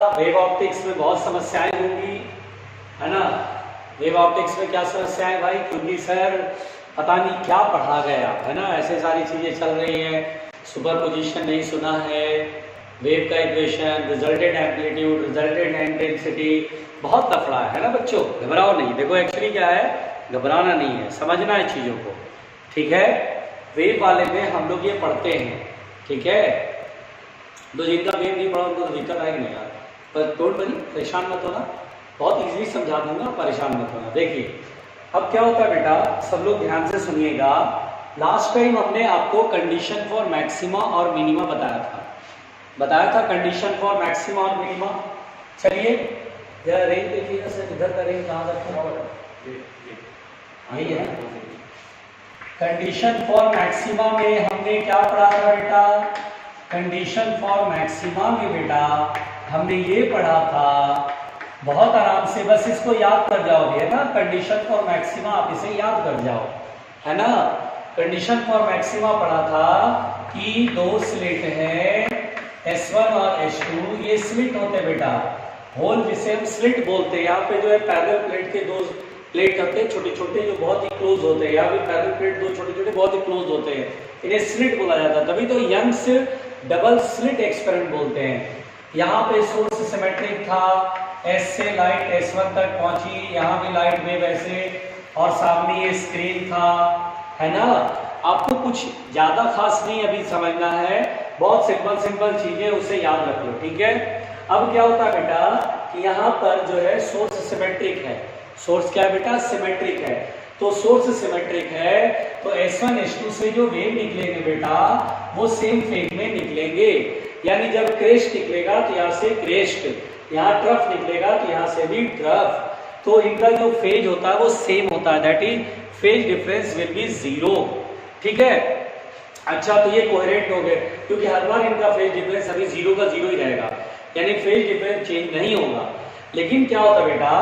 Wave optics में बहुत समस्याएं होंगी, है ना। वेव ऑप्टिक्स में क्या समस्याएं भाई, क्योंकि सर पता नहीं क्या पढ़ा गया, है ना। ऐसे सारी चीजें चल रही हैं, सुपरपोजिशन नहीं सुना है, वेव का equation, resultant amplitude, resultant intensity, बहुत लफड़ा है ना बच्चों। घबराओ नहीं, देखो एक्चुअली क्या है, घबराना नहीं है, समझना है चीज़ों को, ठीक है। वेव वाले में हम लोग ये पढ़ते हैं, ठीक है। तो जिनका वेव नहीं पढ़ा उनको तो दिक्कत आएगी नहीं यार, पर डोंट वरी, परेशान मत होना, बहुत इजीली समझा दूंगा, परेशान मत होना। देखिए अब क्या होता है बेटा, सब लोग ध्यान से सुनिएगा। लास्ट टाइम हमने आपको कंडीशन फॉर मैक्सिमा और मिनिमा बताया था कंडीशन फॉर मैक्सिमा और मिनिमा। चलिए जरा रेंज देखिएगा सर, इधर का रेंज कहाँ रखा यही है। कंडीशन फॉर मैक्सिमा में हमने क्या पढ़ा था बेटा, कंडीशन फॉर मैक्सिमा में बेटा हमने ये पढ़ा था, बहुत आराम से बस इसको याद कर जाओगे, है ना। कंडीशन फॉर मैक्सिमा आप इसे याद कर जाओ, है ना। कंडीशन फॉर मैक्सिमा पढ़ा था कि दो स्लिट है S1 और S2, ये स्लिट होते बेटा, होल जिसे हम स्लिट बोलते हैं। यहाँ पे जो है पैरेलल प्लेट के दो प्लेट होते हैं छोटे छोटे, जो बहुत ही क्लोज होते हैं। यहाँ पे पैरेलल प्लेट दो छोटे छोटे बहुत ही क्लोज होते हैं, इन्हें स्लिट बोला जाता है। तभी तो यंग्स डबल स्लिट एक्सपेरिमेंट बोलते हैं। यहाँ पे सोर्स सिमेट्रिक था, S से लाइट S1 तक पहुंची, यहाँ भी लाइट वेव ऐसे, और सामने ये स्क्रीन था, है ना। आपको कुछ ज्यादा खास नहीं अभी समझना है, बहुत सिंपल चीजें उसे याद रख लो, ठीक है। अब क्या होता है बेटा कि यहाँ पर जो है सोर्स सिमेट्रिक है, सोर्स क्या है बेटा, सिमेट्रिक है। तो सोर्स सिमेट्रिक है तो S1 S2 से जो वेव निकलेंगे बेटा वो सेम फेज में निकलेंगे, यानी जब क्रेस्ट निकलेगा तो यहाँ से क्रेस्ट, यहाँ ट्रफ निकलेगा तो यहाँ से भी ट्रफ, तो इनका जो फेज होता है वो सेम होता है, that is phase difference will be zero, ठीक है। अच्छा तो ये कोहेरेंट हो गए, क्योंकि हर बार इनका फेज डिफरेंस अभी जीरो का जीरो ही रहेगा, यानी फेज डिफरेंस चेंज नहीं होगा। लेकिन क्या होता बेटा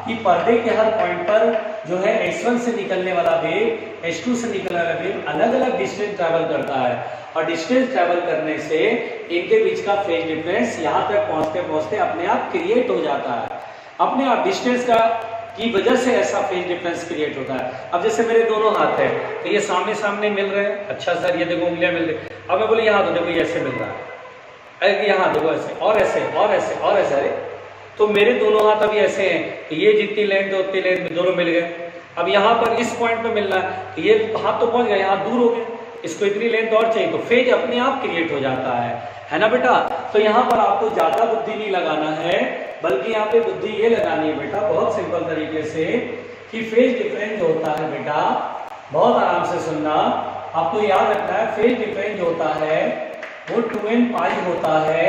कि पर्दे के हर पॉइंट पर जो है S1 से निकलने वाला वेव S2 से निकलने वाला वेव अलग अलग डिस्टेंस ट्रैवल करता है, और डिस्टेंस ट्रैवल करने से इनके बीच का फेज डिफरेंस यहाँ तक पहुँचते पहुँचते अपने आप क्रिएट हो जाता है, अपने आप डिस्टेंस का की वजह से ऐसा फेज डिफरेंस क्रिएट होता है। अब जैसे मेरे दोनों हाथ है तो ये सामने सामने मिल रहे हैं, अच्छा सर ये देखो उंगलियां मिल रही, अब मैं बोले यहाँ तो देखो ये ऐसे मिल रहा है, अरे यहाँ देखो ऐसे और ऐसे और ऐसे और ऐसे, अरे तो मेरे दोनों हाथ अभी ऐसे हैं, ये जितनी लेंथ है उतनी लेंथ में दोनों मिल गए। अब यहाँ पर इस पॉइंट पे मिलना है, ये हाथ तो पहुंच गया, यहाँ दूर हो गए, इसको इतनी लेंथ और चाहिए, तो फेज अपने आप क्रिएट हो जाता है ना बेटा। तो यहाँ पर आपको ज्यादा बुद्धि नहीं लगाना है, बल्कि यहाँ पे बुद्धि ये लगानी है बेटा बहुत सिंपल तरीके से कि फेज डिफरेंस जो होता है बेटा, बहुत आराम से सुनना, आपको याद रखना है फेज डिफरेंस जो होता है वो 2n पाई होता है।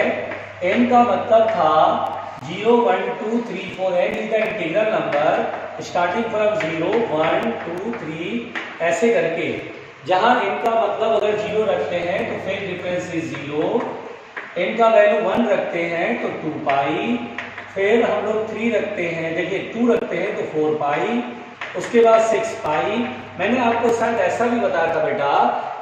n का मतलब था 0 1 2 3 4, n is the integral number starting from 0 1 2 3 ऐसे करके, जहां n का मतलब अगर 0 रखते हैं तो फेज डिफरेंस इज 0, n का वैल्यू 1 रखते हैं तो 2 पाई, फिर हम लोग 3 रखते हैं, देखिए 2 रखते हैं तो 4 पाई, उसके बाद 6 पाई। मैंने आपको शायद ऐसा भी बताया था बेटा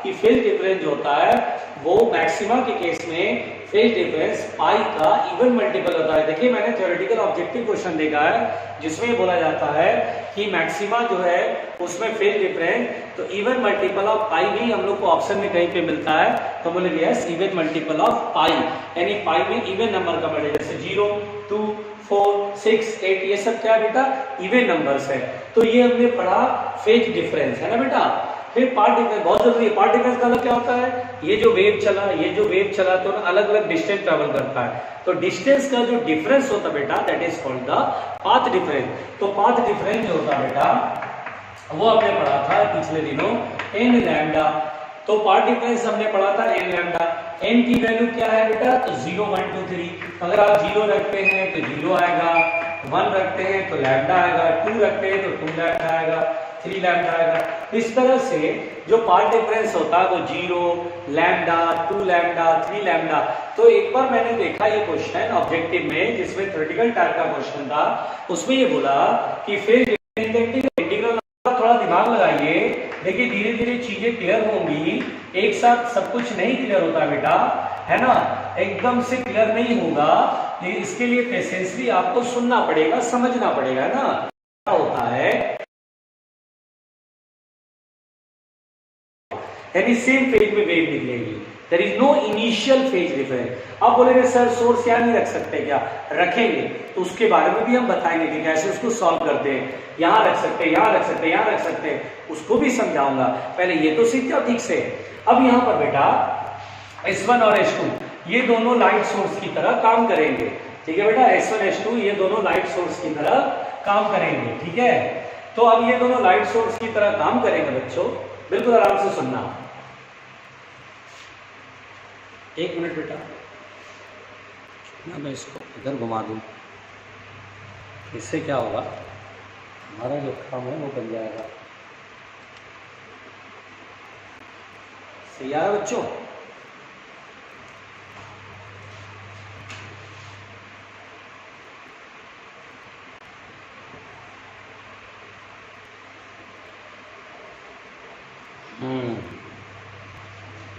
कि फेज डिफरेंस जो होता है वो मैक्सिमा के केस में फेज डिफरेंस पाई का इवन मल्टीपल होता है। देखिए मैंने थ्योरेटिकल ऑब्जेक्टिव क्वेश्चन देखा है जिसमें बोला जाता है कि मैक्सिमा जो है उसमें फेज डिफरेंस तो इवन मल्टीपल ऑफ पाई भी हम लोग को ऑप्शन में कहीं पे मिलता है, तो बोले यस इवन मल्टीपल ऑफ पाई, यानी पाई में इवन नंबर का मल्टीपल, जैसे 0 2 4 6 8 ये सब क्या है बेटा इवन नंबर्स है। तो ये हमने पढ़ा फेज डिफरेंस, है ना बेटा। फिर पार्ट डिफरेंस बहुत जरूरी है, पार्ट डिफरेंस का मतलब क्या होता है, ये जो वेव चला तो अलग अलग डिस्टेंस ट्रैवल करता है, तो डिस्टेंस का जो डिफरेंस होता है बेटा that is called the path difference. तो पाथ डिफरेंस जो होता है बेटा वो हमने पढ़ा था पिछले दिनों n लैम्डा, तो पार्ट डिफरेंस हमने पढ़ा था n लैम्डा। n की वैल्यू क्या है बेटा, तो 0 1 2 3, अगर आप 0 रखते हैं तो 0 आएगा, 1 रखते हैं तो लैम्डा आएगा, 2 रखते हैं तो 2 लैम्डा आएगा, 3 लैम्डा आएगा। इस तरह से जो पार्ट डिफरेंस होता है वो 0 लैम्डा 2 लैम्डा 3 लैम्डा। तो एक बार मैंने देखा ये क्वेश्चन ऑब्जेक्टिव में जिसमें थ्योरेटिकल टाइप का क्वेश्चन था, उसमें ये बोला कि फेज इंटीग्रल, थोड़ा दिमाग लगाइए, देखिए धीरे धीरे चीजें क्लियर होंगी, एक साथ सब कुछ नहीं क्लियर होता बेटा, है ना, एकदम से क्लियर नहीं होगा। लेकिन इसके लिए पेशेंस भी आपको सुनना पड़ेगा, समझना पड़ेगा ना। क्या होता है, यानी सेम फेज में वेव निकलेगी, there is no initial phase difference. आप बोलेंगे सर सोर्स यहाँ नहीं रख सकते क्या? रखेंगे, तो उसके बारे में भी हम बताएंगे कि कैसे उसको सॉल्व करते हैं। यहाँ रख सकते हैं, यहाँ रख सकते हैं, यहाँ रख सकते हैं, उसको भी समझाऊंगा। पहले ये तो सीख जाओ ठीक से। अब यहाँ पर बेटा S1 और S2 ये दोनों लाइट सोर्स की तरह काम करेंगे, ठीक है बेटा। S1 S2 ये दोनों लाइट सोर्स की तरह काम करेंगे, ठीक है। तो अब ये दोनों लाइट सोर्स की तरह काम करेंगे बच्चों, बिल्कुल आराम से सुनना। एक मिनट बेटा ना, मैं इसको इधर घुमा दूं, इससे क्या होगा, हमारा जो काम है वो बन जाएगा। सही आ रहा है बच्चों?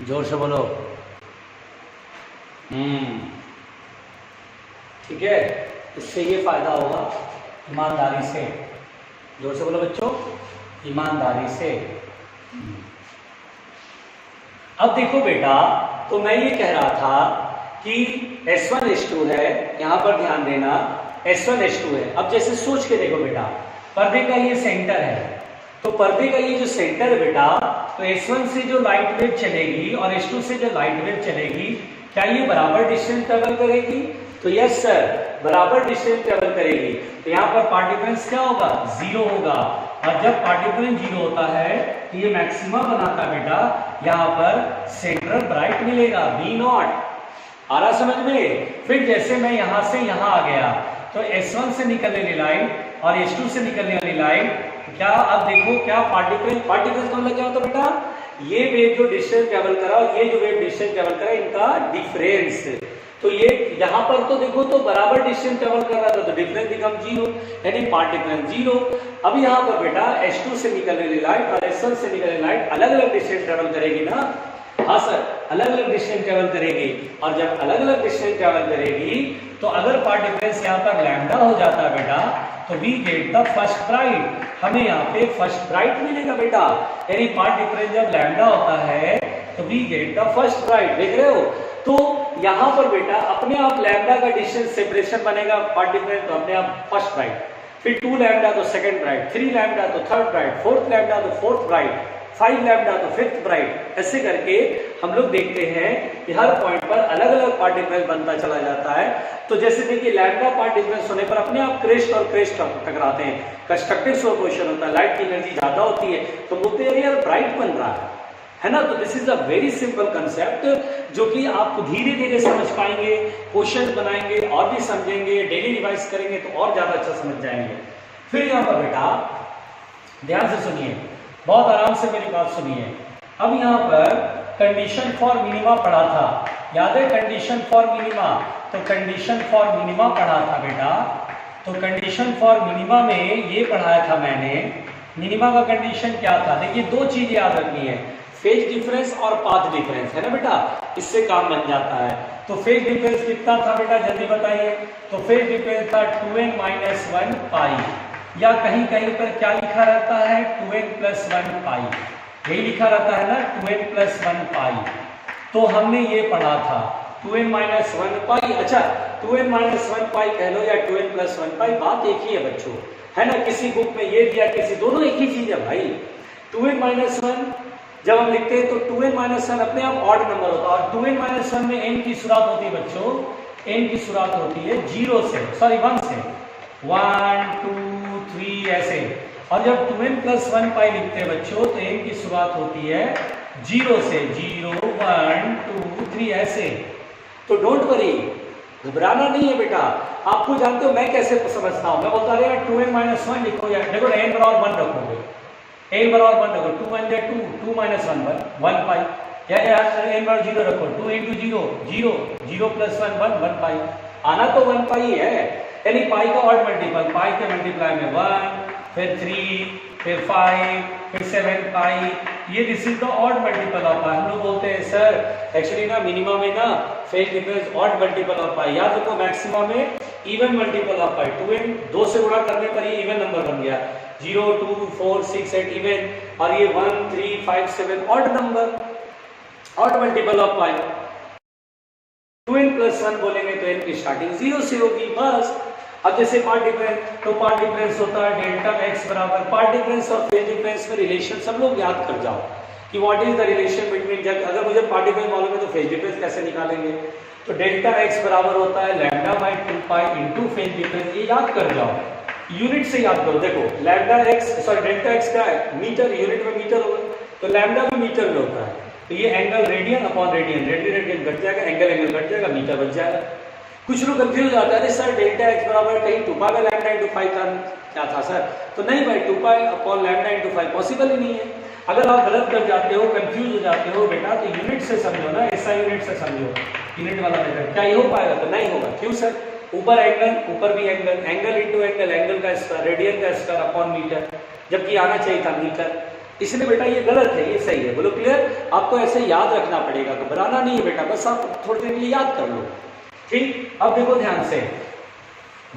जोर से बोलो। ठीक है, इससे ये फायदा होगा ईमानदारी से। जोर से बोलो बच्चों, ईमानदारी से। अब देखो बेटा, तो मैं ये कह रहा था कि S1 S2 है, यहां पर ध्यान देना, S1 S2 है। अब जैसे सोच के देखो बेटा, पर्दे का ये सेंटर है, तो पर्दे का ये जो सेंटर है बेटा, तो S1 से जो लाइट वेव चलेगी और S2 से जो लाइट वेव चलेगी, क्या ये बराबर डिस्टेंस ट्रेवल करेगी? तो यस सर, बराबर डिस्टेंस ट्रेवल करेगी। तो यहाँ पर पार्ट डिफरेंस क्या होगा? 0 होगा। और जब पार्ट डिफरेंस 0 होता है तो ये मैक्सिमा बनाता है बेटा, यहाँ पर सेंट्रल ब्राइट मिलेगा B0। आ रहा समझ में? फिर जैसे मैं यहाँ से यहाँ आ गया, तो S1 से निकलने वाली लाइट और S2 से निकलने वाली लाइट, क्या अब देखो क्या पार्ट डिफरेंस का मतलब क्या होता है बेटा? ये वेव जो डिस्टेंस ट्रेवल करा और ये जो वेव डिस्टेंस ट्रेवल करा, इनका डिफरेंस। तो ये यहाँ पर तो देखो तो बराबर डिस्टेंस ट्रेवल कर रहा था, तो डिफरेंस बिकम 0, यानी पार्ट डिफरेंस 0। अब यहाँ पर बेटा S2 से निकलने वाली लाइट और S1 से निकलने लाइट अलग अलग डिस्टेंस ट्रेवल करेगी ना। हाँ सर, अलग अलग डिस्टेंस ट्रेवल करेगी। और जब अलग अलग डिस्टेंस ट्रेवल करेगी, तो अगर पार्ट डिफरेंस यहाँ पर लैम्डा हो जाता है बेटा, तो we get the first bright. हमें यहाँ पे फर्स्ट ब्राइट मिलेगा बेटा, यानी पार्ट डिफरेंस जब लैम्डा होता है तो we get the first bright. देख रहे हो? तो यहाँ पर बेटा अपने आप लैम्डा का डिस्टेंस सेपरेशन बनेगा, पार्ट डिफरेंस तो अपने आप फर्स्ट ब्राइट, फिर 2 लैम्डा तो सेकंड ब्राइट, 3 लैम्डा तो थर्ड ब्राइट, 4th लैम्डा तो फोर्थ ब्राइट, 5 लैम्डा तो 5th ब्राइट। ऐसे करके हम लोग देखते हैं कि हर पॉइंट पर अलग अलग पार्ट डिफरेंस बनता चला जाता है। तो जैसे देखिए लैम्डा पार्ट डिफरेंस होने पर अपने आप क्रेस्ट और क्रेस्ट टकराते हैं, कंस्ट्रक्टिव सुपरपोजिशन होता है, लाइट की एनर्जी ज्यादा होती है, तो बोलते हैं यार ब्राइट बन रहा है ना। तो this is a very simple concept जो कि आप धीरे धीरे समझ पाएंगे, क्वेश्चन बनाएंगे और भी समझेंगे, डेली रिवाइज करेंगे तो और ज्यादा अच्छा समझ जाएंगे। फिर यहाँ पर बेटा ध्यान से सुनिए, बहुत आराम से मेरी बात सुनिए। अब यहाँ पर कंडीशन फॉर मिनिमा पढ़ा था, याद है कंडीशन फॉर मिनिमा? तो कंडीशन फॉर मिनिमा पढ़ा था बेटा। तो कंडीशन फॉर मिनिमा में ये पढ़ाया था मैंने। मिनिमा का कंडीशन क्या था? देखिए दो चीज याद रखनी है, फेज डिफरेंस और पाथ डिफरेंस, है ना बेटा, इससे काम बन जाता है। तो फेज डिफरेंस कितना था बेटा, जल्दी बताइए? तो फेज डिफरेंस था 2n - 1 पाई, या कहीं कहीं पर क्या लिखा रहता है 2n + 1 पाई, यही लिखा रहता है ना 2n + 1 पाई। तो हमने ये पढ़ा था 2n - 1 पाई। अच्छा 2n - 1 पाई कह लो या 2n + 1 पाई, बात एक ही है बच्चों, है ना। किसी बुक में ये दिया, किसी, दोनों एक ही चीज है भाई। 2n - 1 जब हम लिखते हैं तो 2n - 1 अपने आप ऑड नंबर होता है, और 2n - 1 में n की शुरुआत होती है बच्चों, n की शुरुआत होती है 0 से, सॉरी 1 से, 1 2 3 ऐसे। और जब 2n + 1 पाई लिखते हैं बच्चों तो n की शुरुआत होती है 0 से, 0 1 2 3 ऐसे। तो डोंट वरी, घबराना नहीं है बेटा। आपको जानते हो मैं कैसे समझता हूँ, मैं बोलता है यार 2n - 1 लिखो यार, देखो n बराबर 1 रखोगे, n बराबर 1 रखो, 2 1 2 2 - 1 1 पाई, या n बराबर 0 रखो, 2 × 0 0 0 + 1 1 1 पाई। आना तो 1 पाई है, यानी पाई का ऑड मल्टीपल, पाई के मल्टीप्लाई में 1, फिर 3 फिर 5, फिर 7 पाई, ये this is the odd multiple of pi. हम लोग बोलते हैं सर एक्चुअली ना मिनिमा में ना phase difference odd multiple of pi, याद रखो मैक्सिमा में even multiple of pi. 2n 2 से गुणा करने पर ये इवन नंबर बन गया, 0, 2, 4, 6, 8 इवन, और ये 1, 3, 5, 7 odd number, odd multiple of pi. 2n + 1 बोलेंगे तो n की स्टार्टिंग 0 से होगी बस। अब जैसे पार्ट डिफरेंस, तो पार्ट डिफरेंस होता है डेल्टा x बराबर, पार्ट डिफरेंस और फेज डिफरेंस में रिलेशन सब लोग याद कर जाओ कि what is the relation between, जब अगर मुझे पार्ट डिफरेंस मालूम है तो फेज डिफरेंस कैसे निकालेंगे। तो डेल्टा x बराबर होता है lambda by 2 pi into phase difference, ये याद कर जाओ, यूनिट से याद करो। देखो lambda x sorry delta x क्या है, मीटर, यूनिट में मीटर होगा, तो लैम्डा भी मीटर में होता है, तो ये angle radian upon radian, radian घट जाएगा, एंगल घट जाएगा, मीटर बच जाएगा। कुछ लोग कंफ्यूज हो जाते हैं सर डेल्टा x बराबर कहीं 2 पाई बाई लैम्डा इंटू 5 का क्या था सर, तो नहीं भाई 2 pi upon lambda into 5 possible ही नहीं है। अगर आप गलत कर जाते हो, कंफ्यूज हो जाते हो बेटा, तो यूनिट से समझो ना, ऐसा यूनिट से समझो, यूनिट वाला मेथड। क्या ये हो पाएगा, तो नहीं होगा। क्यों सर, ऊपर एंगल, ऊपर भी angle, angle into angle, angle का स्क्वायर, रेडियन का स्क्वायर अपॉन मीटर, जबकि आना चाहिए था मीटर, इसलिए बेटा ये गलत है, ये सही है। बोलो क्लियर, आपको ऐसे याद रखना पड़ेगा, घबराना नहीं है बेटा, बस आप थोड़ी देर के लिए याद कर लो, ठीक। अब देखो ध्यान से,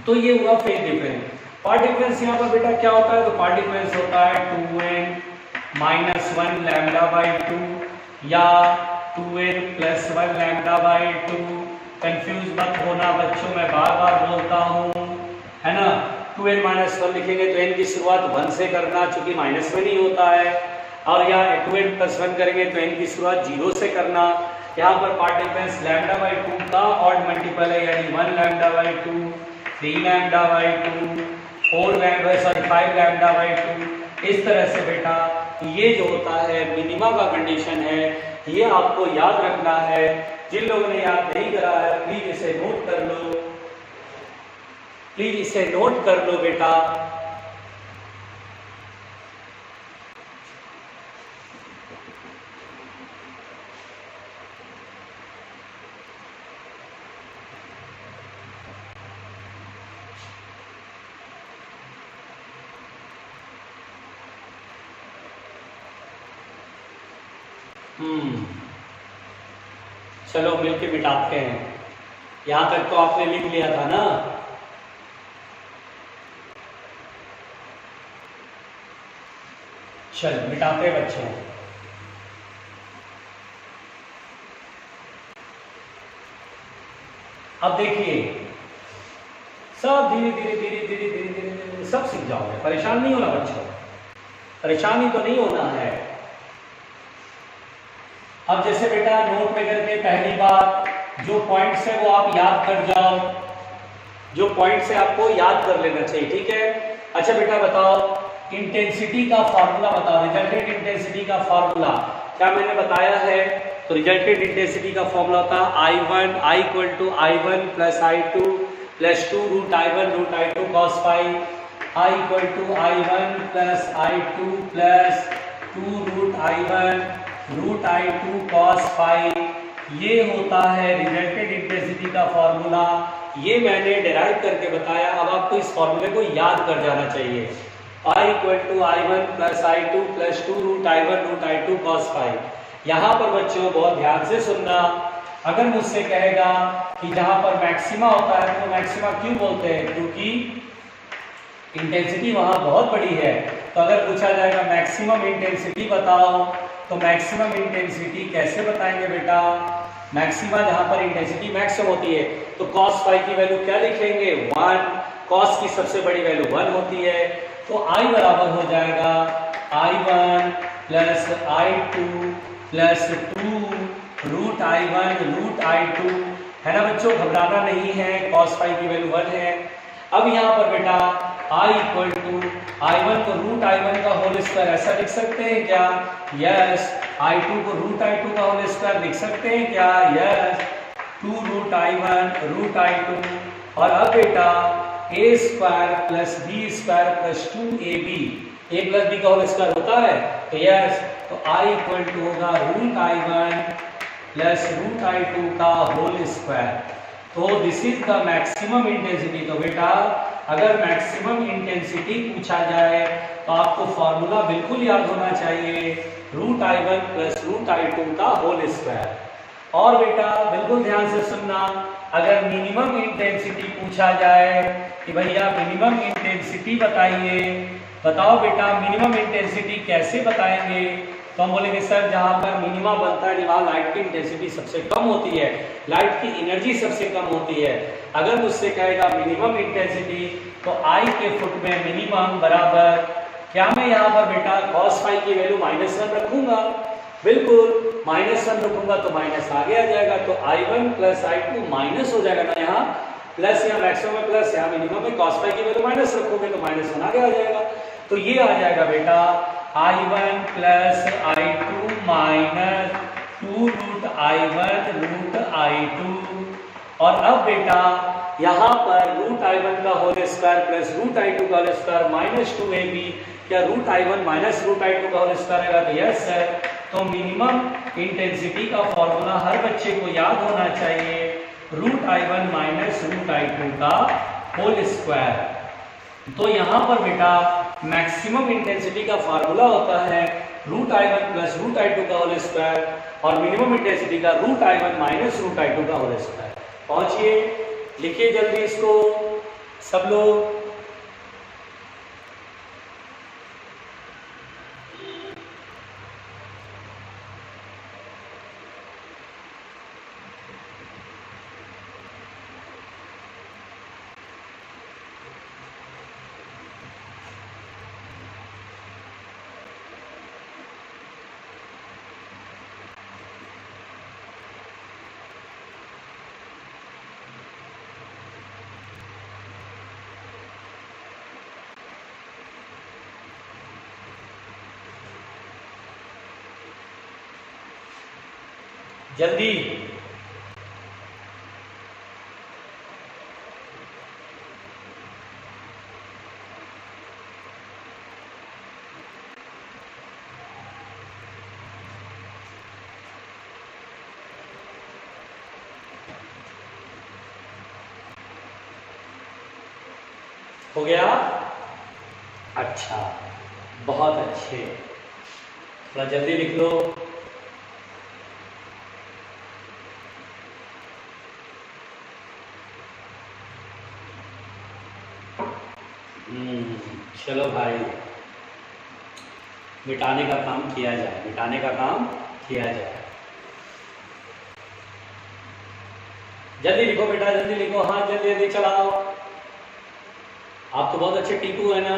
तो ये हुआ फेज डिफरेंस। पार्ट डिफरेंस यहाँ पर बेटा क्या होता है, तो पार्ट डिफरेंस होता है 2n - 1 लैम्डा बाई 2 या 2n + 1 लैम्डा बाई 2। कंफ्यूज मत होना बच्चों, मैं बार बार बोलता हूँ, है ना। 2n - 1 लिखेंगे तो n की शुरुआत 1 से करना, चूंकि माइनस में नहीं होता है, और यहाँ 2n + 1 करेंगे तो n की शुरुआत 0 से करना। यहाँ पर पार्ट डिफरेंस लैम्डा बाई 2 का ऑड मल्टीपल है, यानी 1 lambda by 2, 3 lambda by 2, 5 lambda by 2। इस तरह से बेटा ये जो होता है मिनिमा का कंडीशन है, ये आपको याद रखना है। जिन लोगों ने याद नहीं करा है प्लीज इसे नोट कर लो, प्लीज इसे नोट कर लो बेटा। चलो मिलके मिटाते हैं, यहां तक तो आपने लिख लिया था ना। चल मिटाते हैं बच्चों। अब देखिए सब धीरे धीरे धीरे धीरे धीरे धीरे धीरे सब सीख जाओगे, परेशान नहीं होना बच्चों, परेशानी तो नहीं होना है। अब जैसे बेटा नोट में करके पहली बात जो पॉइंट्स है वो आप याद कर जाओ, जो पॉइंट्स है आपको याद कर लेना चाहिए, ठीक है। अच्छा बेटा बताओ इंटेंसिटी का फार्मूला बताओ, रिजल्टेंट इंटेंसिटी का फार्मूला क्या मैंने बताया है। तो रिजल्टेंट इंटेंसिटी का फार्मूला होता है I1 I1 + I2 + 2 √I1 √I2 cos phi, I = I1 + I2 + 2 √I1 √I2 cos phi। ये होता है रिजल्टेंट इंटेंसिटी का फॉर्मूला, ये मैंने डिराइव करके बताया। अब आपको इस फॉर्मूले को याद कर जाना चाहिए। I = I1 + I2 + 2 √I1 √I2 cos phi। यहाँ पर बच्चों बहुत ध्यान से सुनना, अगर मुझसे कहेगा कि जहाँ पर मैक्सिमा होता है तो मैक्सिमा क्यों बोलते हैं, क्योंकि इंटेंसिटी वहाँ बहुत बड़ी है। तो अगर पूछा जाएगा मैक्सिमम इंटेंसिटी बताओ, तो मैक्सिमम इंटेंसिटी कैसे बताएंगे बेटा, मैक्सिमा जहाँ पर इंटेंसिटी मैक्सिमम होती है तो cos phi की वैल्यू क्या लिखेंगे 1, cos की सबसे बड़ी वैल्यू 1 होती है, तो I बराबर हो जाएगा I1 + I2 + 2 √I1 √I2, है ना बच्चों, घबराना नहीं है, cos phi की वैल्यू 1 है। अब यहाँ पर बेटा I = I1 को √I1 का होल स्क्वायर ऐसा लिख सकते हैं क्या, यस। I2 को √I2 का होल स्क्वायर लिख सकते हैं क्या, यस। 2 √I1 √I2, और अब बेटा a² + b² + 2ab, a + b का होल स्क्वायर होता है, तो यस। तो I = होगा √I1 + √I2 का होल स्क्वायर। तो this is the maximum intensity. तो बेटा अगर मैक्सिमम इंटेंसिटी पूछा जाए तो आपको फॉर्मूला बिल्कुल याद होना चाहिए, √I1 + √I2 का होल स्क्वायर। और बेटा बिल्कुल ध्यान से सुनना, अगर मिनिमम इंटेंसिटी पूछा जाए कि भैया मिनिमम इंटेंसिटी बताइए, बताओ बेटा मिनिमम इंटेंसिटी कैसे बताएंगे, तो हम बोलेंगे सर जहां पर मिनिमम बनता है वहां लाइट की इंटेंसिटी सबसे कम होती है, लाइट की एनर्जी सबसे कम होती है। अगर मुझसे कहेगा मिनिमम इंटेंसिटी तो I के फुट में मिनिमम बराबर क्या, मैं यहाँ पर बेटा cos फाई की वैल्यू -1 रखूंगा, बिल्कुल -1 रखूंगा तो माइनस आगे आ जाएगा, तो I1 + I2 माइनस हो जाएगा ना, यहाँ प्लस, यहाँ मैक्सिमम में प्लस, यहाँ मिनिमम में cos फाई की वैल्यू माइनस रखोगे तो -1 आगे आ जाएगा, तो ये आ जाएगा बेटा I1 + I2 - 2√I1 √I2। और अब बेटा यहाँ पर √I1 का होल स्क्वायर + √I2 का होल स्क्वायर -2ab, क्या √I1 - √I2 का होल स्क्वायर आएगा, तो यस सर। तो मिनिमम इंटेंसिटी का फॉर्मूला हर बच्चे को याद होना चाहिए, √I1 - √I2 का होल स्क्वायर। तो यहाँ पर बेटा मैक्सिमम इंटेंसिटी का फार्मूला होता है √I1 + √I2 का होल स्क्वायर, और मिनिमम इंटेंसिटी का √I1 - √I2 का होल स्क्वायर। पहुंचिए, लिखिए जल्दी इसको सब लोग। जल्दी हो गया? अच्छा, बहुत अच्छे, थोड़ा जल्दी लिख लो। चलो भाई, मिटाने का काम किया जाए, मिटाने का काम किया जाए। जल्दी लिखो बेटा, जल्दी लिखो, हाँ जल्दी जल्दी चलाओ। आप तो बहुत अच्छे टीपू है ना।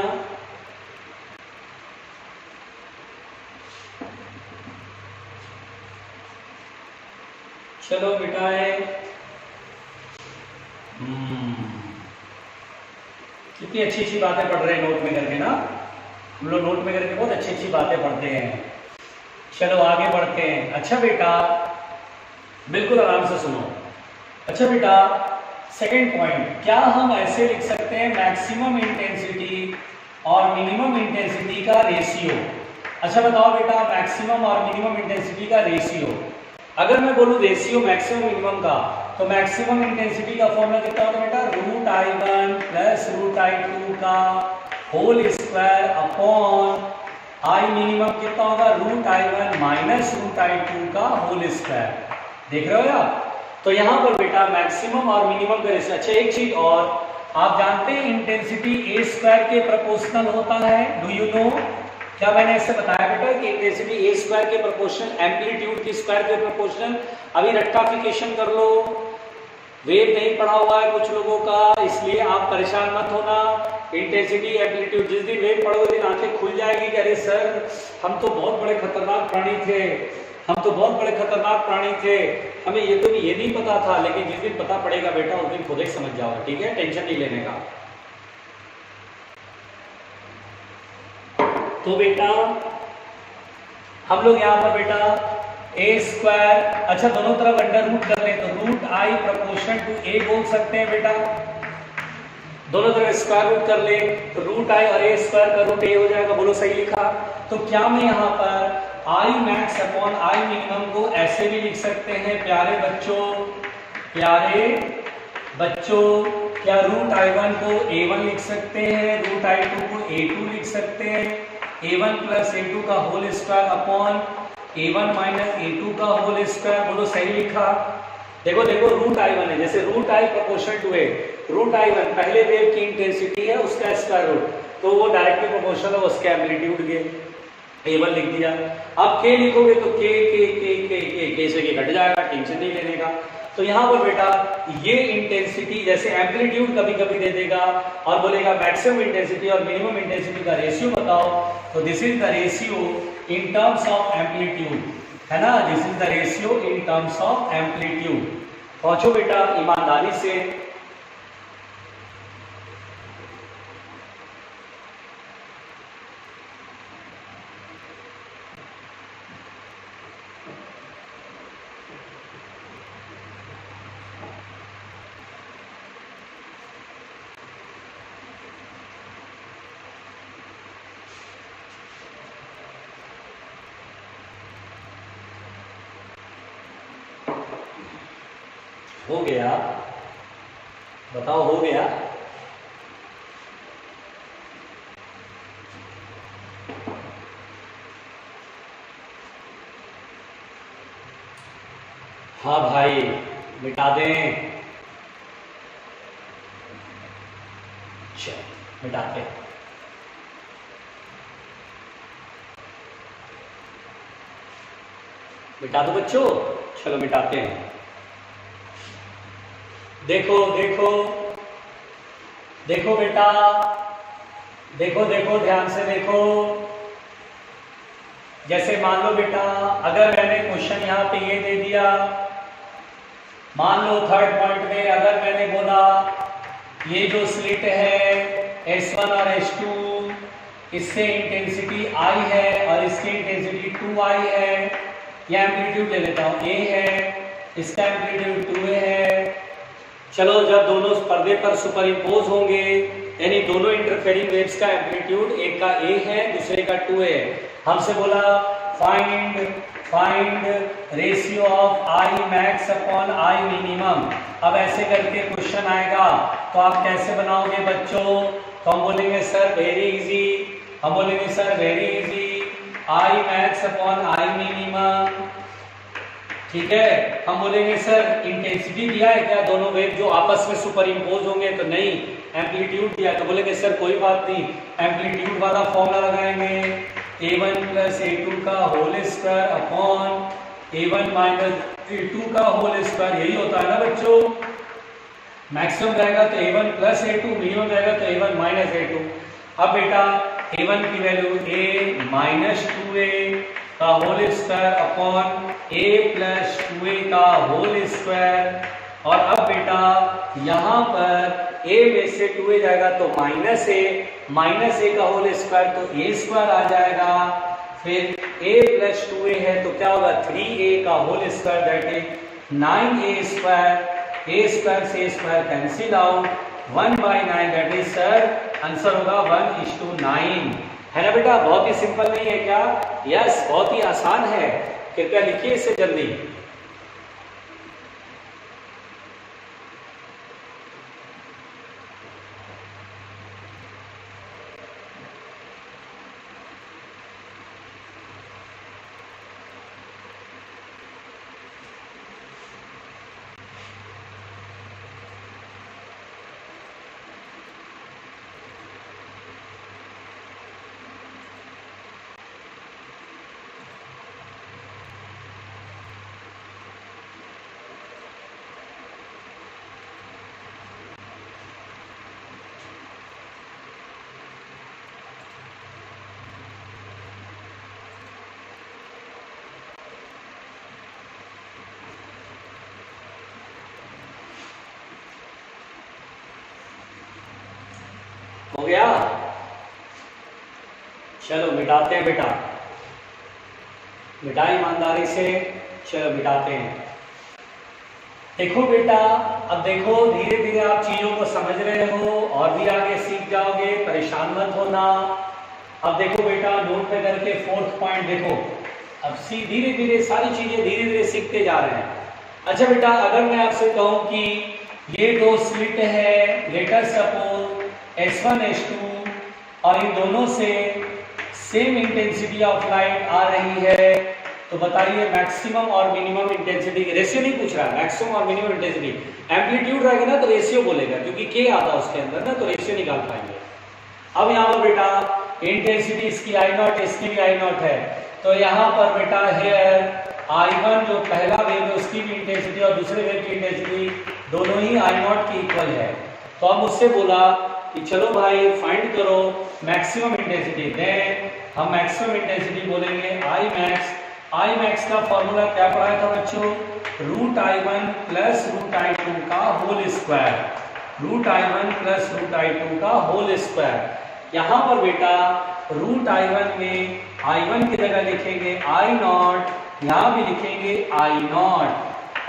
चलो मिटाए। कितनी अच्छी अच्छी बातें पढ़ रहे हैं नोट में करके ना, हम लोग नोट में करके बहुत अच्छी अच्छी बातें पढ़ते हैं। चलो आगे बढ़ते हैं। अच्छा बेटा बिल्कुल आराम से सुनो। अच्छा बेटा सेकंड पॉइंट, क्या हम ऐसे लिख सकते हैं मैक्सिमम इंटेंसिटी और मिनिमम इंटेंसिटी का रेशियो। अच्छा बताओ बेटा, मैक्सिमम और मिनिमम इंटेंसिटी का रेशियो, अगर मैं बोलूं रेशियो मैक्सिमम मिनिमम का, तो मैक्सिमम इंटेंसिटी का फॉर्मूला कितना होता है बेटा, √I1 + √I2 का whole square upon I minimum कितना होगा, √I1 - √I2 का होल स्क्वायर। देख रहे हो आप? तो यहाँ पर बेटा मैक्सिमम और मिनिमम का रेशियो। अच्छा एक चीज और, आप जानते हैं इंटेंसिटी a² के प्रोपोर्शनल होता है, डू यू नो? क्या मैंने इससे बताया बेटा कि इंटेंसिटी a² के प्रोपोर्शनल, एम्पलीट्यूड की स्क्वायर के प्रोपोर्शनल। अभी रेक्टिफिकेशन कर लो, वेव नहीं पढ़ा हुआ है कुछ लोगों का, इसलिए आप परेशान मत होना। इंटेंसिटी एम्पलीट्यूड जिस दिन वेव पढ़ोगे दिन आंखें खुल जाएगी कि अरे सर हम तो बहुत बड़े खतरनाक प्राणी थे, हम तो बहुत बड़े खतरनाक प्राणी थे, हमें ये तो ये नहीं पता था। लेकिन जिस दिन पता पड़ेगा बेटा उस दिन खुद ही समझ जाओगे, ठीक है, टेंशन नहीं लेने का। तो बेटा हम लोग यहाँ पर बेटा a², अच्छा दोनों तरफ √ कर ले तो √I = a बोल सकते हैं बेटा, दोनों तरफ स्क्वायर रूट कर ले तो √I और a² का रूट a हो जाएगा। बोलो सही लिखा? तो क्या मैं यहाँ पर I max upon I minimum को ऐसे भी लिख सकते हैं प्यारे बच्चों, प्यारे बच्चों, क्या रूट I1 को A1 लिख सकते हैं, रूट I2 को A2 लिख सकते हैं, A1 प्लस A2 का whole square upon A1 minus A2 का होल स्क्वायर। बोलो सही लिखा। देखो देखो रूट I1 है, जैसे root I proportional to A, root I1 पहले वेव की इंटेंसिटी है उसका स्क्वायर रूट, तो वो डायरेक्टली प्रोपोर्शनल है उसके एम्पलीट्यूड के, A1 लिख दिया। अब K लिखोगे तो K से K घट जाएगा, टेंशन नहीं लेने का। तो यहाँ पर बेटा ये इंटेंसिटी जैसे एम्पलीट्यूड कभी कभी दे देगा और बोलेगा मैक्सिमम इंटेंसिटी और मिनिमम इंटेंसिटी का रेशियो बताओ, तो this is the ratio in terms of amplitude, है ना, this is the ratio in terms of amplitude. पहुंचो बेटा ईमानदारी से। हो गया, बताओ हो गया। हाँ भाई मिटा दें, चलो मिटाते हैं। मिटा दो बच्चों, चलो मिटाते हैं। देखो देखो देखो बेटा, देखो देखो ध्यान से देखो। जैसे मान लो बेटा अगर मैंने क्वेश्चन यहाँ पे ये दे दिया, मान लो थर्ड पॉइंट में अगर मैंने बोला ये जो स्लिट है S1 और S2, इससे इंटेंसिटी I है और इसकी इंटेंसिटी 2I है, या एम्पलीट्यूड ले लेता हूँ A है, इसका एम्पलीट्यूड 2A है। चलो जब दोनों पर्दे पर सुपर इम्पोज होंगे, यानी दोनों इंटरफेरिंग वेव्स का एम्पलीट्यूड एक का A है दूसरे का 2A है, हमसे बोला find ratio of I max upon I minimum. अब ऐसे करके क्वेश्चन आएगा तो आप कैसे बनाओगे बच्चों? तो हम बोलेंगे सर वेरी इजी, हम बोलेंगे sir very easy, I max upon I minimum. ठीक है, हम बोलेंगे सर इंटेंसिटी दिया है क्या, दोनों वेव जो आपस में सुपर इम्पोज होंगे, तो नहीं। एम्पलीट्यूड दिया तो बोलेंगे सर कोई बात नहीं, एम्पलीट्यूड वाला फॉर्मूला लगाएंगे, A1 प्लस A2 का whole square upon A1 minus A2 का होल स्क्वायर। यही होता है ना बच्चों, मैक्सिमम रहेगा तो A1 प्लस A2, मिनिमम रहेगा तो A1 माइनस A2। अब बेटा A1 की वैल्यू A माइनस 2A का whole square upon A plus 2A का होल स्क्वायर। और अब बेटा यहाँ पर A में से 2A जाएगा तो माइनस A का होल स्क्वायर तो A स्क्वायर आ जाएगा। फिर A प्लस 2A है तो क्या होगा 3A का whole square, that is 9A square. A square से A square cancel out, 1/9 that is sir answer होगा 1:9। है ना बेटा, बहुत ही सिंपल नहीं है क्या? यस, बहुत ही आसान है। कृपया लिखिए इसे जल्दी। हो गया? चलो मिटाते हैं बेटा, मिटाई ईमानदारी से। चलो मिटाते हैं। देखो बेटा, अब देखो धीरे धीरे आप चीजों को समझ रहे हो और भी आगे सीख जाओगे, परेशान मत होना। अब देखो बेटा नोट पे करके फोर्थ पॉइंट देखो। अब धीरे धीरे सारी चीजें धीरे धीरे सीखते जा रहे हैं। अच्छा बेटा, अगर मैं आपसे कहूं कि ये दो स्लिट है, let us suppose S1 S2, और इन दोनों से सेम इंटेंसिटी ऑफ लाइट आ रही है, तो बताइए मैक्सिमम और मिनिमम इंटेंसिटी की रेशियो नहीं पूछ रहा है, मैक्सिमम और मिनिमम इंटेंसिटी। एम्पलीट्यूड रहेगा ना तो रेशियो बोलेगा, क्योंकि के आता है उसके अंदर ना, तो रेशियो निकाल पाएंगे। अब यहाँ पर बेटा इंटेंसिटी इसकी I0, इसकी भी I0 है, तो यहाँ पर बेटा हेयर I1 जो पहला वेव है उसकी भी इंटेंसिटी और दूसरे वेव की इंटेंसिटी दोनों ही I0 की इक्वल है। तो हम उससे बोला कि चलो भाई फाइंड करो मैक्सिमम इंटेंसिटी। देन हम मैक्सिमम इंटेंसिटी बोलेंगे I max का फॉर्मूला क्या पढ़ाया था बच्चों, √I1 प्लस √I2 का whole square, √I1 plus √I2 का होल स्क्वायर। यहाँ पर बेटा √I1 में I1 की जगह लिखेंगे I0, यहाँ भी लिखेंगे I0,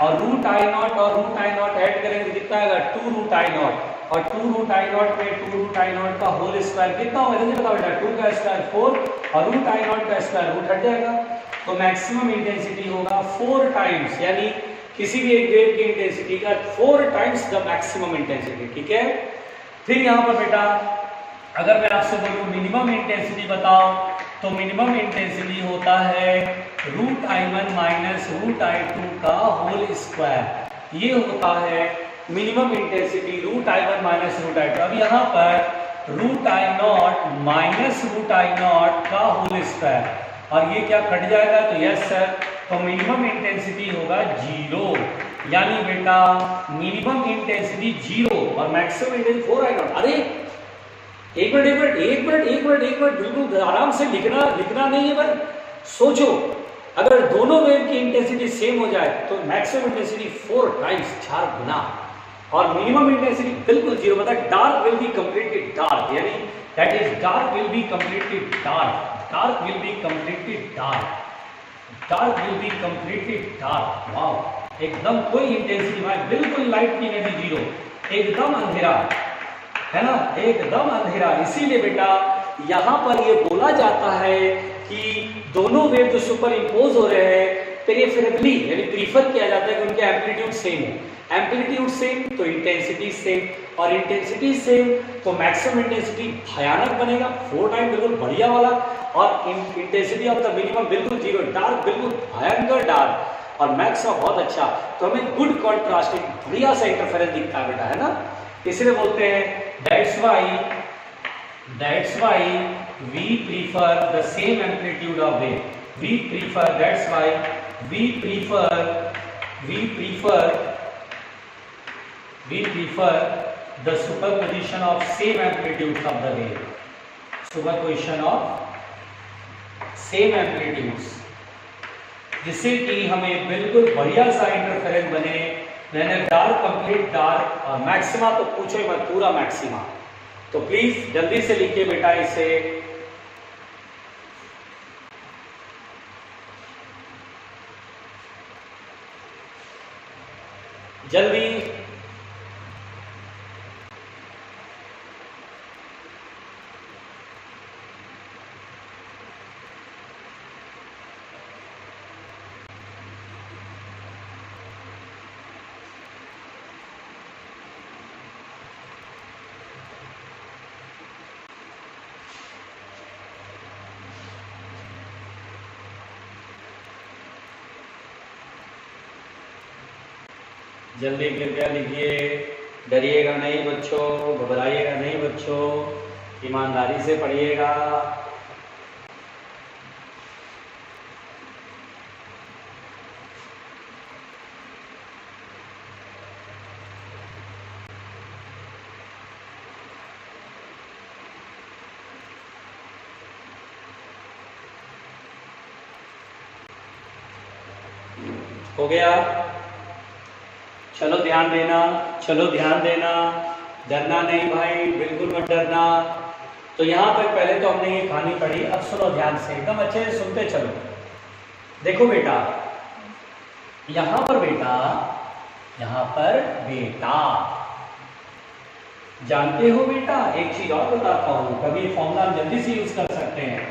और √I0 और √I0 ऐड करेंगे कितना आएगा 2√I0, और 2√I0 में 2√I0 का होल स्क्वायर कितना होगा जल्दी बताओ बेटा, 2 का स्क्वायर 4 और √I0 का स्क्वायर रूट हट जाएगा, तो मैक्सिमम इंटेंसिटी होगा 4 टाइम्स, यानी किसी भी एक वेव की इंटेंसिटी का 4 टाइम्स द मैक्सिमम इंटेंसिटी। ठीक है, फिर यहाँ पर बेटा अगर मैं आपसे बोलूँ मिनिमम इंटेंसिटी बताओ, तो मिनिमम इंटेंसिटी होता है √I1 माइनस √I2 का होल स्क्वायर, ये होता है minimum intensity √I1 minus √I2। अब यहाँ पर √I0 माइनस √I0 का होल स्क्वायर, और ये क्या कट जाएगा, तो यस सर, तो मिनिमम इंटेंसिटी होगा 0, यानी बेटा मिनिमम इंटेंसिटी 0 और मैक्सिमम इंटेंसिटी 4I0। अरे एक मिनट बिल्कुल आराम से लिखना नहीं है भाई, सोचो अगर दोनों वेव की इंटेंसिटी सेम हो जाए तो मैक्सिमम इंटेंसिटी 4 टाइम्स 4 गुना, और मिनिमम इंटेंसिटी बिल्कुल 0, मतलब dark will be completely dark, यानी that is dark will be completely dark, dark will be completely dark, dark will be completely dark. Wow, एकदम कोई इंटेंसिटी भाई, बिल्कुल लाइट की नहीं 0, एकदम अंधेरा है ना, एकदम अंधेरा। इसीलिए बेटा यहाँ पर ये बोला जाता है कि दोनों वेव जो सुपर इम्पोज हो रहे हैं पेरिफेरली, यानी प्रीफर किया जाता है कि उनके एम्पलीट्यूड सेम हो, एम्पलीट्यूड सेम तो इंटेंसिटी सेम, और इंटेंसिटी सेम तो मैक्सिमम इंटेंसिटी भयानक बनेगा 4 टाइम बिल्कुल बढ़िया वाला, और इंटेंसिटी ऑफ द मिनिमम बिल्कुल 0, डार्क बिल्कुल भयंकर डार्क, और मैक्सिमम बहुत अच्छा। तो हमें गुड कॉन्ट्रास्टिंग बढ़िया सा इंटरफेरेंस दिखता है बेटा, है ना, इसलिए बोलते हैं that's why we prefer the same amplitude of wave, that's why we prefer the superposition of same amplitudes of the wave, superposition of same amplitudes, जिससे कि हमें बिल्कुल बढ़िया सा इंटरफेरेंस बने, यानी डार्क कंप्लीट डार्क, और मैक्सिमा तो पूछो ही मत, पूरा मैक्सिमा। तो प्लीज जल्दी से लिखिए बेटा इसे, जल्दी। जल्दी कृपया लिखिए, डरिएगा नहीं बच्चों, घबराइएगा नहीं बच्चों, ईमानदारी से पढ़िएगा। हो गया, चलो ध्यान देना, चलो ध्यान देना, डरना नहीं भाई, बिल्कुल मत डरना। तो यहाँ तक पहले तो हमने ये कहानी पढ़ी, अब सुनो ध्यान से, एकदम अच्छे से सुनते चलो। देखो बेटा, यहाँ पर बेटा जानते हो बेटा, एक चीज और बताता हूँ, कभी फॉर्मूला हम जल्दी से यूज कर सकते हैं,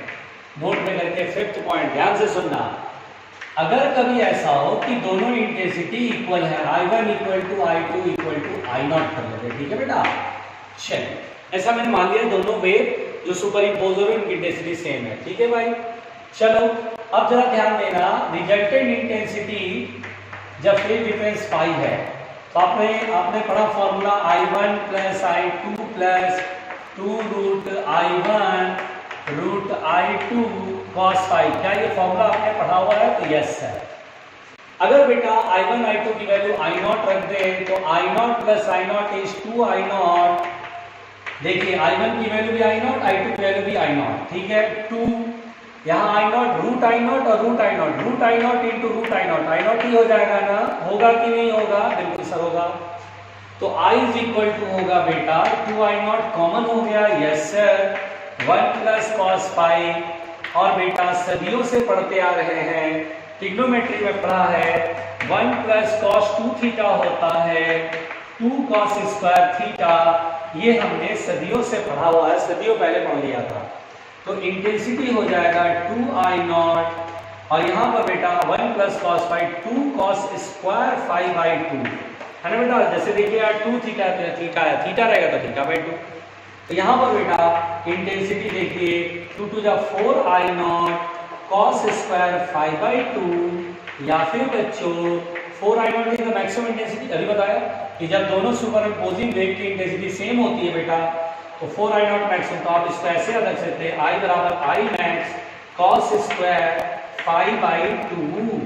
नोट में करके 5th पॉइंट ध्यान से सुनना। अगर कभी ऐसा हो कि दोनों इंटेंसिटी इक्वल है, I1 equal to I2 equal to I0 कर लेते, ठीक है बेटा। चलिए, ऐसा मैंने मान लिया दोनों वेव जो सुपर इम्पोज हो रहे हैं उनकी इंटेंसिटी सेम है, ठीक है भाई। चलो अब जरा ध्यान देना, रिजल्टेंट इंटेंसिटी जब फेज डिफरेंस पाई है तो आपने पढ़ा formula I1 plus I2 plus 2 root I1 root I2 cos phi. क्या ये फॉर्मूला आपने पढ़ा हुआ है? तो यस है। अगर बेटा I1 I2 की वैल्यू I0 रख दें तो I0 plus I0 is 2 I0। देखिए I1 की वैल्यू भी I0, I2 की वैल्यू भी I0, ठीक है। 2 यहाँ I0 रूट I0 और root I0 into root I0 ही हो जाएगा ना, होगा कि नहीं होगा? बिल्कुल सर होगा। तो I इज इक्वल टू होगा बेटा 2 I0 कॉमन हो गया, yes sir, 1 plus cos phi. और बेटा सदियों से पढ़ते आ रहे हैं, ट्रिग्नोमेट्री में पढ़ा है 1 प्लस कॉस 2 थीटा होता है 2 कॉस स्क्वायर थीटा। ये हमने सदियों से पढ़ा हुआ है, सदियों पहले पढ़ लिया था। तो इंटेंसिटी हो जाएगा 2 I0 और यहाँ पर बेटा 1 plus cos phi 2 cos square phi by 2 है ना बेटा। जैसे देखिए यार 2 थीटा है, थीटा रहेगा तो थीटा बाई 2। तो यहाँ पर बेटा इंटेंसिटी देखिए 2 टू जा 4 I0 cos square phi by 2, या फिर बच्चों 4 I0 is the maximum intensity. अभी बताया कि जब दोनों सुपर इम्पोजिंग वेव की इंटेंसिटी सेम होती है बेटा तो 4 I0 मैक्सिमम। तो आप इसको ऐसे रख सकते हैं I बराबर I max cos square phi by 2,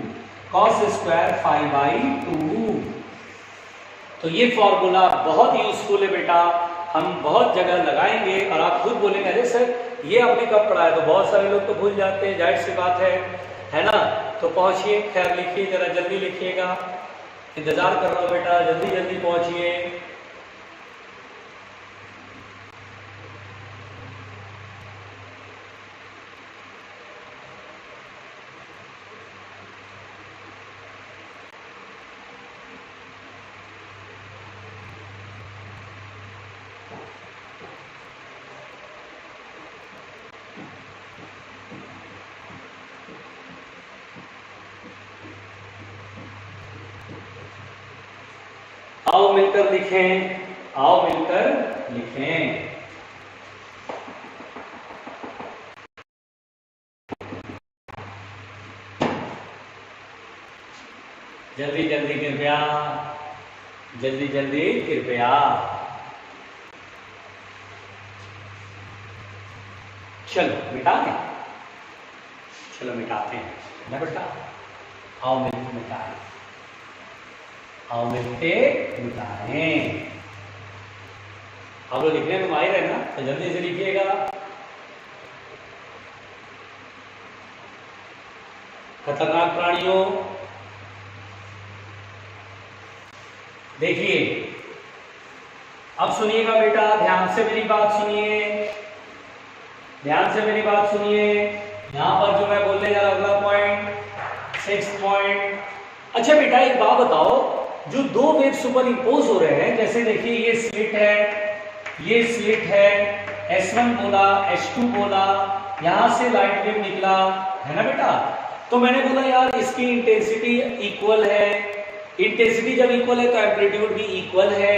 cos square phi by 2। तो ये फॉर्मूला बहुत यूजफुल है बेटा, हम बहुत जगह लगाएंगे और आप खुद बोलेंगे अरे सर ये आपने कब पढ़ा है। तो बहुत सारे लोग तो भूल जाते हैं, जाहिर सी बात है ना। तो पहुंचिए, खैर लिखिए, जरा जल्दी लिखिएगा, इंतजार कर रहा हूं बेटा, जल्दी जल्दी पहुंचिए। आओ मिलकर लिखें, आओ मिलकर लिखें। जल्दी जल्दी कृपया, जल्दी जल्दी कृपया। चलो मिटाते हैं, चलो मिटाते हैं ना बेटा। आओ मिलकर मिटाएं, आओ मिलके मिटाएं। आप लोग लिखने में माहिर है ना, तो जल्दी से लिखिएगा। खतरनाक प्राणियों देखिए, अब सुनिएगा बेटा, ध्यान से मेरी बात सुनिए, ध्यान से मेरी बात सुनिए। यहां पर जो मैं बोलने जा रहा हूं अगला पॉइंट, 6th पॉइंट। अच्छा बेटा एक बात बताओ, जो दो वेव सुपर इम्पोज हो रहे हैं, जैसे देखिए ये स्लिट है, ये स्लिट है, S1 बोला, S2 बोला, यहां से लाइट वेव निकला, है ना बेटा। तो मैंने बोला यार इसकी इंटेंसिटी इक्वल है, इंटेंसिटी जब इक्वल है तो एम्पलीट्यूड भी इक्वल है,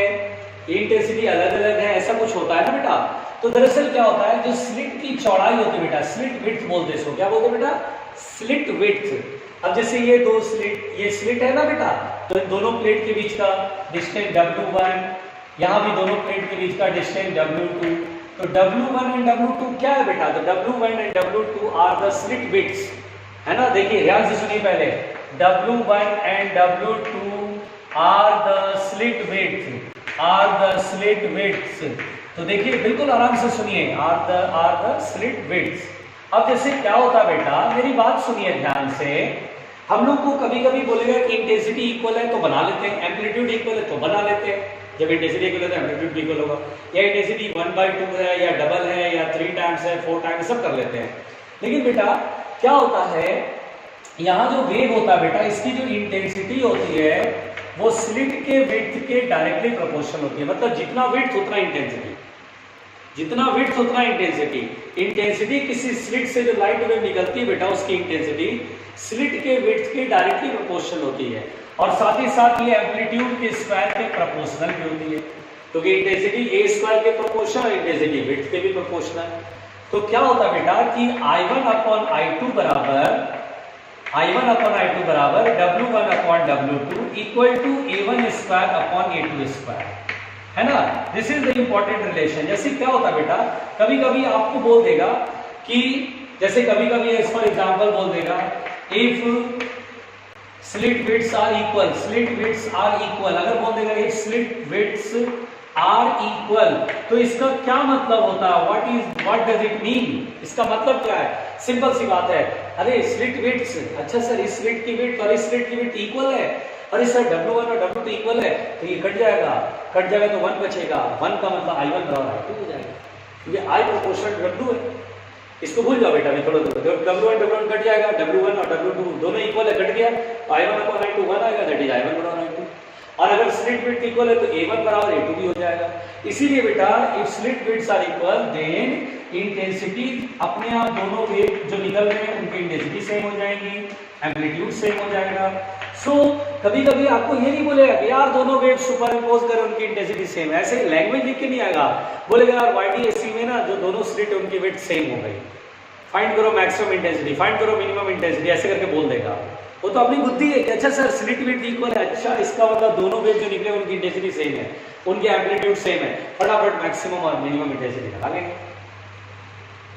इंटेंसिटी अलग अलग है, ऐसा कुछ होता है ना बेटा। तो दरअसल क्या होता है, जो स्लिट की चौड़ाई होती है बेटा, स्लिट विड्थ बोलते हैं इसको, क्या बोलते हैं बेटा, स्लिट विड्थ। अब जैसे ये दो स्लिट, ये स्लिट है ना बेटा, तो इन दोनों प्लेट के बीच का डिस्टेंस W1, यहाँ भी दोनों प्लेट के बीच का डिस्टेंस W2। तो W1 एंड W2 क्या है बेटा, तो W1 and W2 are the slit widths, है ना। देखिए ध्यान से सुनिए पहले, W1 and W2 are the slit width, are the slit widths. तो देखिए बिल्कुल आराम से सुनिए, आर द स्लिट विड्थ्स। अब जैसे क्या होता बेटा, मेरी बात सुनिए ध्यान से, हम लोग को कभी कभी बोलेगा कि इंटेंसिटी इक्वल है तो बना लेते हैं, एम्पलीट्यूड इक्वल है तो बना लेते हैं। जब इंटेंसिटी इक्वल है तो एम्पलीट्यूड भी इक्वल होगा, या इंटेंसिटी 1/2 है, या डबल है, या 3 टाइम्स है, 4 टाइम्स, सब कर लेते हैं। लेकिन बेटा क्या होता है, यहाँ जो वेव होता है बेटा, इसकी जो इंटेंसिटी होती है वो स्लिट के विड्थ के डायरेक्टली प्रोपोर्शनल होती है। मतलब जितना विड्थ उतना इंटेंसिटी, जितना विड्थ उतना इंटेंसिटी। इंटेंसिटी किसी स्लिट से जो लाइट वेव निकलती है बेटा, उसकी इंटेंसिटी स्लिट के विड्थ की डायरेक्टली प्रोपोर्शनल होती है, और साथ ही साथ ये एम्पलीट्यूड के स्क्वायर के प्रोपोर्शनल भी होती है, क्योंकि इंटेंसिटी ए स्क्वायर के प्रोपोर्शनल और इंटेंसिटी विड्थ के भी प्रोपोर्शनल। तो क्या होता है बेटा कि I1/I2 बराबर W1/W2 equal to A1² A2², है ना। This is the important relation. जैसे क्या होता है बेटा, कभी कभी आपको बोल देगा कि जैसे कभी कभी इस फॉर एग्जांपल बोल देगा if slit widths are equal, अगर बोल देगा if slit widths are equal, तो इसका क्या मतलब होता है, व्हाट डज इट मीन, इसका मतलब क्या है। सिंपल सी बात है, अरे स्लिट विड्थ्स, अच्छा सर इस स्लिट की विड्थ और इस स्लिट की विड्थ इक्वल है, अरे सर W1 और W2 इक्वल है, तो ये कट जाएगा तो 1 बचेगा, 1 का मतलब I1 बराबर I2 हो जाएगा, क्योंकि I प्रोपोर्शनल W है। इसको भूल जाओ बेटा, थोड़ा W1 कट जाएगा, W1 और W2 दोनों इक्वल है, कट गया, I1/I2 1 आएगा, दैट इज I1 बराबर I2। और अगर स्लिट विड्थ इक्वल है तो A1 बराबर A2 भी हो जाएगा। इसीलिए बेटा if slit widths are equal then intensity अपने आप दोनों वेव जो निकल रहे हैं उनकी इंटेंसिटी सेम हो जाएगी, एम्पलीट्यूड सेम हो जाएगा। सो कभी कभी आपको ये नहीं बोलेगा कि यार दोनों वेव सुपरइम्पोज करें उनकी इंटेंसिटी सेम है, ऐसे लैंग्वेज लिख के नहीं आएगा, बोलेगा यार YDAC में ना जो दोनों स्लिट उनकी विड्थ सेम हो गई, फाइंड करो मैक्सिमम इंटेंसिटी, फाइंड करो मिनिमम इंटेंसिटी, ऐसे करके बोल देगा। वो तो अपनी बुद्धि है कि अच्छा सर स्लिट विड्थ इक्वल है, अच्छा इसका मतलब दोनों वेव जो निकले उनकी इंटेंसिटी सेम है, उनकी एम्पलीट्यूड सेम है, फटाफट मैक्सिमम और मिनिमम इंटेंसिटी लगा लेंगे।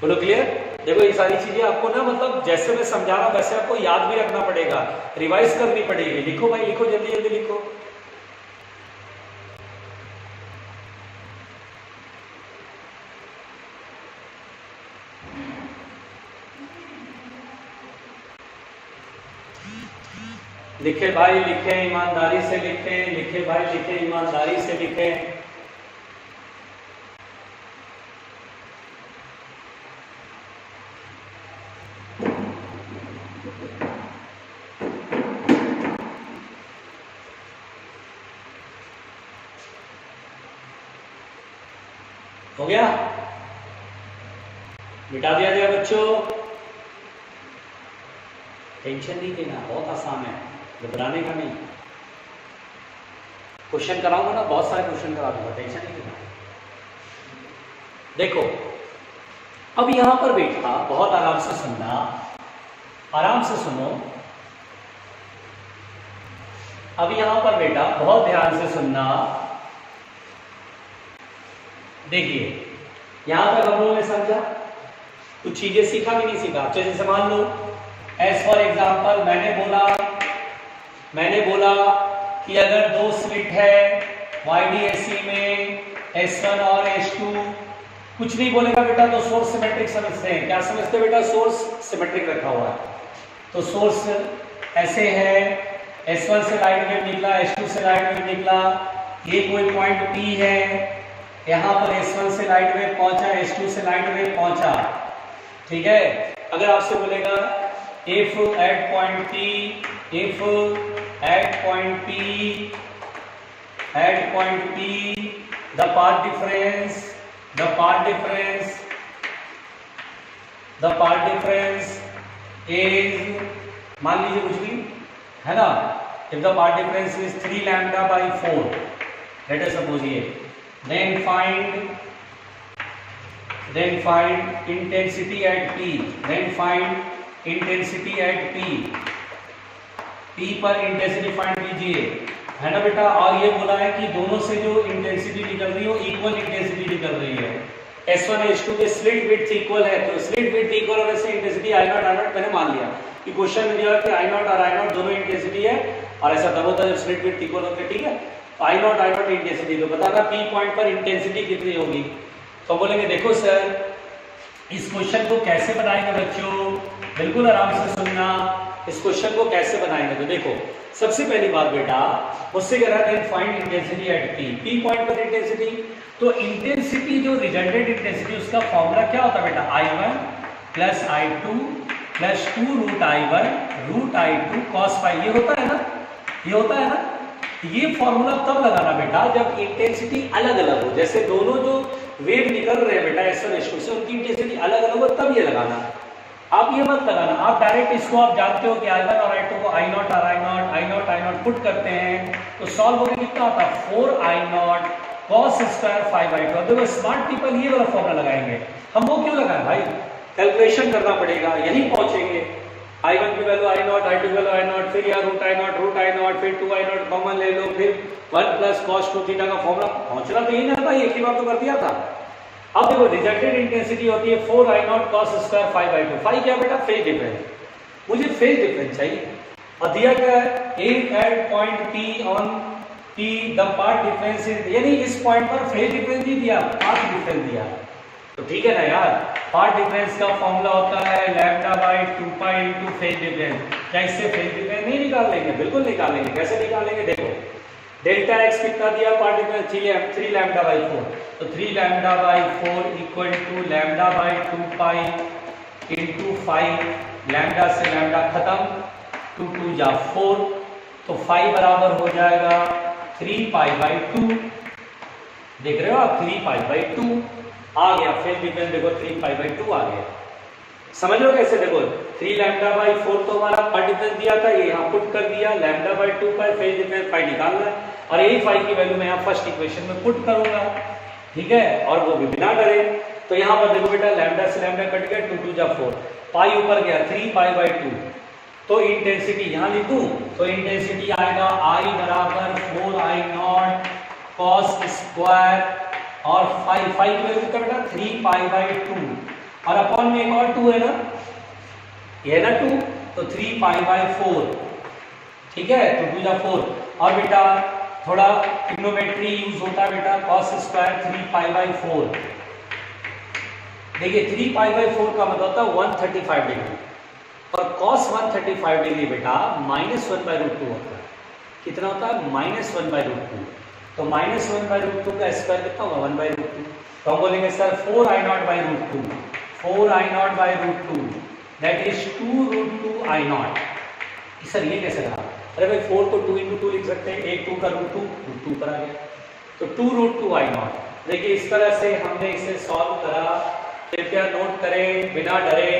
बोलो क्लियर। देखो ये सारी चीजें आपको ना मतलब जैसे मैं समझा रहा हूं वैसे आपको याद भी रखना पड़ेगा, रिवाइज करनी पड़ेगी। लिखो भाई लिखो, जल्दी जल्दी लिखो। लिखे भाई लिखे, ईमानदारी से लिखे, लिखे भाई लिखे, ईमानदारी से लिखे। हो गया, मिटा दिया गया बच्चों, टेंशन नहीं लेना, बहुत आसान है, घबराने का नहीं। क्वेश्चन कराऊंगा ना, बहुत सारे क्वेश्चन करा दूंगा, टेंशन नहीं लेना। देखो अब यहां पर बैठा, बहुत आराम से सुनना, आराम से सुनो। अब यहां पर बेटा बहुत ध्यान से सुनना। देखिए यहां तक हम लोगों ने समझा, कुछ चीजें सीखा भी नहीं सीखा। जैसे मान लो एज फॉर एग्जाम्पल मैंने बोला कि अगर दो स्लिट है YDAC में S1 और S2, कुछ नहीं बोलेगा बेटा तो सोर्स सिमेट्रिक समझते हैं। क्या समझते हैं बेटा? सोर्स सिमेट्रिक रखा हुआ है, तो सोर्स ऐसे है, S1 से लाइट वेव निकला, S2 से लाइट वेव निकला, ये कोई पॉइंट P है, यहाँ पर S1 से लाइट वेव पहुंचा, S2 से लाइट वेव पहुंचा, ठीक है। अगर आपसे बोलेगा if at point P the path difference is, मान लीजिए कुछ भी है ना, if the path difference is 3 lambda by 4, let us suppose ये, then find intensity at P, P पर इंटेंसिटी फाइंड कीजिए, है ना बेटा। और ये बोला है कि दोनों से जो इंटेंसिटी निकल रही है वो इक्वल इंटेंसिटी निकल रही है। S1 S2 के स्लिट विड्थ इक्वल है, तो स्लिट विड्थ इक्वल होने से इंटेंसिटी I0 मैंने मान लिया कि क्वेश्चन में दिया कि I0 और I0 दोनों इंटेंसिटी है, और ऐसा तब होता है जब स्लिट विड्थ इक्वल होते हैं, ठीक है। तो I0 इंटेंसिटी, तो बताना P पॉइंट पर इंटेंसिटी कितनी होगी। तो बोलेंगे देखो सर इस क्वेश्चन को कैसे बनाएंगे बच्चों, बिल्कुल आराम से सुनना, इस क्वेश्चन को कैसे बनाएंगे। तो देखो सबसे पहली बात बेटा मुझसे कह रहा है find intensity at P point पर इंटेंसिटी, तो इंटेंसिटी जो रिजल्टेंट इंटेंसिटी उसका फॉर्मूला क्या होता है बेटा, I1 plus I2 plus 2 root I2 cos phi, ये होता है ना, ये होता है ना। ये फॉर्मूला तब लगाना बेटा जब इंटेंसिटी अलग अलग हो, जैसे दोनों जो वेव निकल रहे हैं बेटा S1 S2 से उनकी इंटेंसिटी अलग अलग हो, तब ये लगाना। आप ये मत लगाना, आप डायरेक्ट इसको आप जानते हो कि I1 और I2 को I0 और I0 पुट करते हैं तो सॉल्व होकर कितना आता है 4I0 cos स्क्वायर 5/2। अब देखो स्मार्ट पीपल ये वाला फॉर्मूला लगाएंगे, हम वो क्यों लगाएं भाई, कैलकुलेशन करना पड़ेगा, यही पहुंचेंगे। I1 की वैल्यू I0, I2 की वैल्यू I0, फिर यार रूट I0, फिर 2I0 कॉमन ले लो, फिर 1 प्लस cos 2 थीटा का फॉर्मूला, पहुंचना तो यही ना भाई, एक ही बार तो कर दिया था। अब देखो रिजल्टेंट इंटेंसिटी होती है 4I0 cos स्क्वायर 5/2। 5 क्या बेटा, फेज डिफरेंस, मुझे फेज डिफरेंस चाहिए। और दिया क्या है, M at point P on P the path difference is, यानी इस पॉइंट पर फेज डिफरेंस नहीं दिया, पाथ डिफरेंस दिया, तो ठीक है ना यार। पाथ डिफरेंस का फॉर्मूला होता है λ/2π इनटू फेज डिफरेंस। क्या इससे फेज डिफरेंस नहीं निकाल लेंगे, बिल्कुल निकालेंगे। कैसे निकालेंगे, देखो डेल्टा x कितना दिया, पाथ डिफरेंस 3λ/4, तो 3λ/4 इक्वल टू λ/2π इनटू 5, लैम्डा से लैम्डा खत्म, 2 2 जा 4, तो 5 बराबर हो जाएगा 3π/2। देख रहे हो आप, 3π/2 आ गया, फेज डिफरेंस देखो 3π/2 आ गया। समझ लो कैसे, देखो 3λ/4 तो हमारा पाथ डिफरेंस दिया था, ये यहाँ पुट कर दिया, λ/2 पर फेज डिफरेंस 5 निकालना है, और यही 5 की वैल्यू मैं यहाँ फर्स्ट इक्वेशन में पुट करूंगा, ठीक है, और वो भी बिना डरे। तो यहाँ पर देखो बेटा लैम्डा से लैम्डा कट गया, 2 2 जा 4, पाई ऊपर गया 3π/2, तो इंटेंसिटी यहाँ लिखूं, तो इंटेंसिटी आएगा I बराबर 4I0 cos स्क्वायर और 5 की वैल्यू कितना बेटा 3π/2, और अपॉन में एक और 2 है ना, ये है ना 2, तो 3π/4, ठीक है, तो 2 जा 4, और बेटा थोड़ा ट्रिग्नोमेट्री यूज होता है बेटा, cos स्क्वायर 3π/4, देखिए 3π/4 का मतलब होता है 135 डिग्री, और cos 135 डिग्री बेटा -1/√2 होता है। कितना होता है, -1/√2, तो -1/√2 का स्क्वायर कितना होगा 1/√2, तो हम बोलेंगे sir 4I0/√2, 4I0/√2 that is 2√2I0। Sir ये कैसे रहा, अरे भाई 4 को 2 × 2 लिख सकते हैं, एक 2 का √2 पर आ गया, तो 2√2I0। देखिए इस तरह से हमने इसे सॉल्व करा, कृपया नोट करें बिना डरे।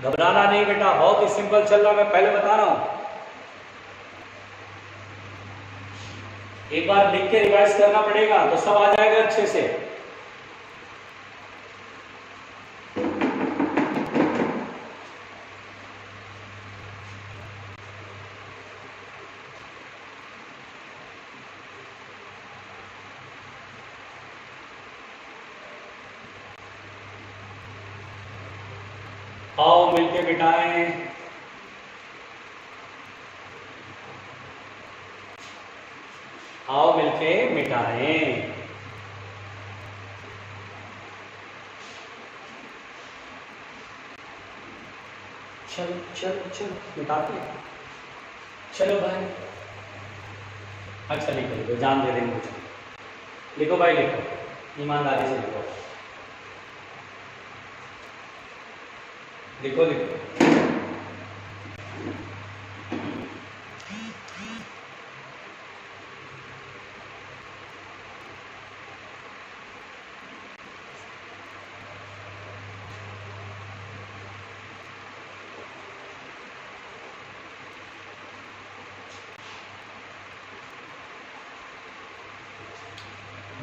घबराना नहीं बेटा, बहुत ही सिंपल चल रहा, मैं पहले बता रहा हूं, एक बार लिख के रिवाइज करना पड़ेगा तो सब आ जाएगा अच्छे से। आओ मिलके मिटाएं, आओ मिलके मिटाएं। चलो चलो चलो मिटाते हैं, चलो भाई। अच्छा लिखो लिखो, जान दे देंगे मुझे, लिखो भाई लिखो, ईमानदारी से लिखो, लिखो लिखो।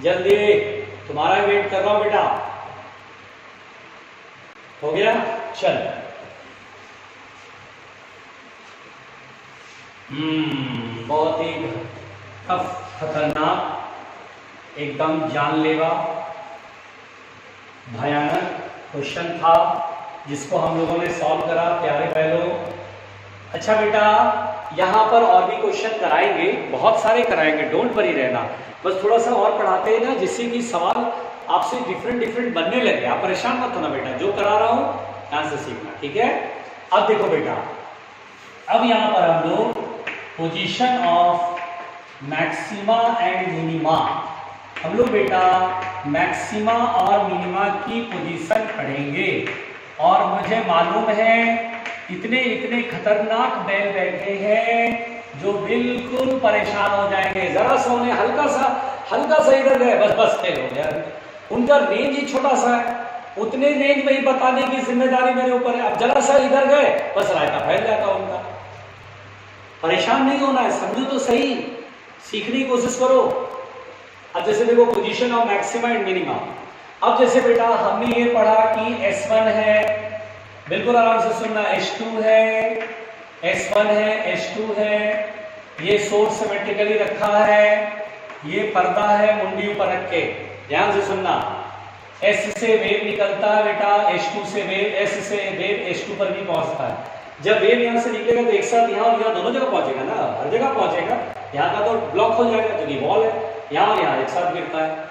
जल्दी, तुम्हारा वेट कर रहा हूं बेटा। हो गया, चल। बहुत ही टफ, खतरनाक, एकदम जानलेवा, भयानक क्वेश्चन था जिसको हम लोगों ने सॉल्व करा प्यारे पहलू। अच्छा बेटा, यहाँ पर और भी क्वेश्चन कराएंगे, बहुत सारे कराएंगे, डोंट वरी रहना, बस थोड़ा सा और पढ़ाते हैं ना, जिससे कि सवाल आपसे डिफरेंट बनने लगे। आप परेशान मत होना बेटा, जो करा रहा हूं यहाँ से सीखना, ठीक है। अब देखो बेटा, अब यहाँ पर हम लोग position of maxima and minima, हम लोग बेटा मैक्सिमा और मिनिमा की पोजीशन पढ़ेंगे। और मुझे मालूम है इतने इतने खतरनाक बैल बैठे हैं जो बिल्कुल परेशान हो जाएंगे, जरा सा उन्हें हल्का सा इधर गए बस फेल हो गया। उनका रेंज ही छोटा सा है, उतने रेंज में ही बताने की जिम्मेदारी मेरे ऊपर है। अब जरा सा इधर गए बस रायता फैल जाता उनका। परेशान नहीं होना है, समझो तो सही, सीखने की कोशिश करो। अब जैसे देखो position of maxima and minima. अब जैसे बेटा हमने ये पढ़ा कि S1 है, बिल्कुल आराम से सुनना, S2 है, S1 है, S2 है, ये सोर्स सिमेट्रिकली रखा है, ये पर्दा है मुंडी ऊपर रख के, ध्यान से सुनना। S से वेव निकलता है बेटा, S2 से वेव, S से वेव S2 पर भी पहुंचता है। जब वेव यहाँ से निकलेगा तो एक साथ यहाँ और यहाँ दोनों जगह पहुंचेगा ना, हर जगह पहुंचेगा। यहाँ का तो ब्लॉक हो जाएगा क्योंकि वॉल है, यहाँ और यहाँ एक साथ गिरता है।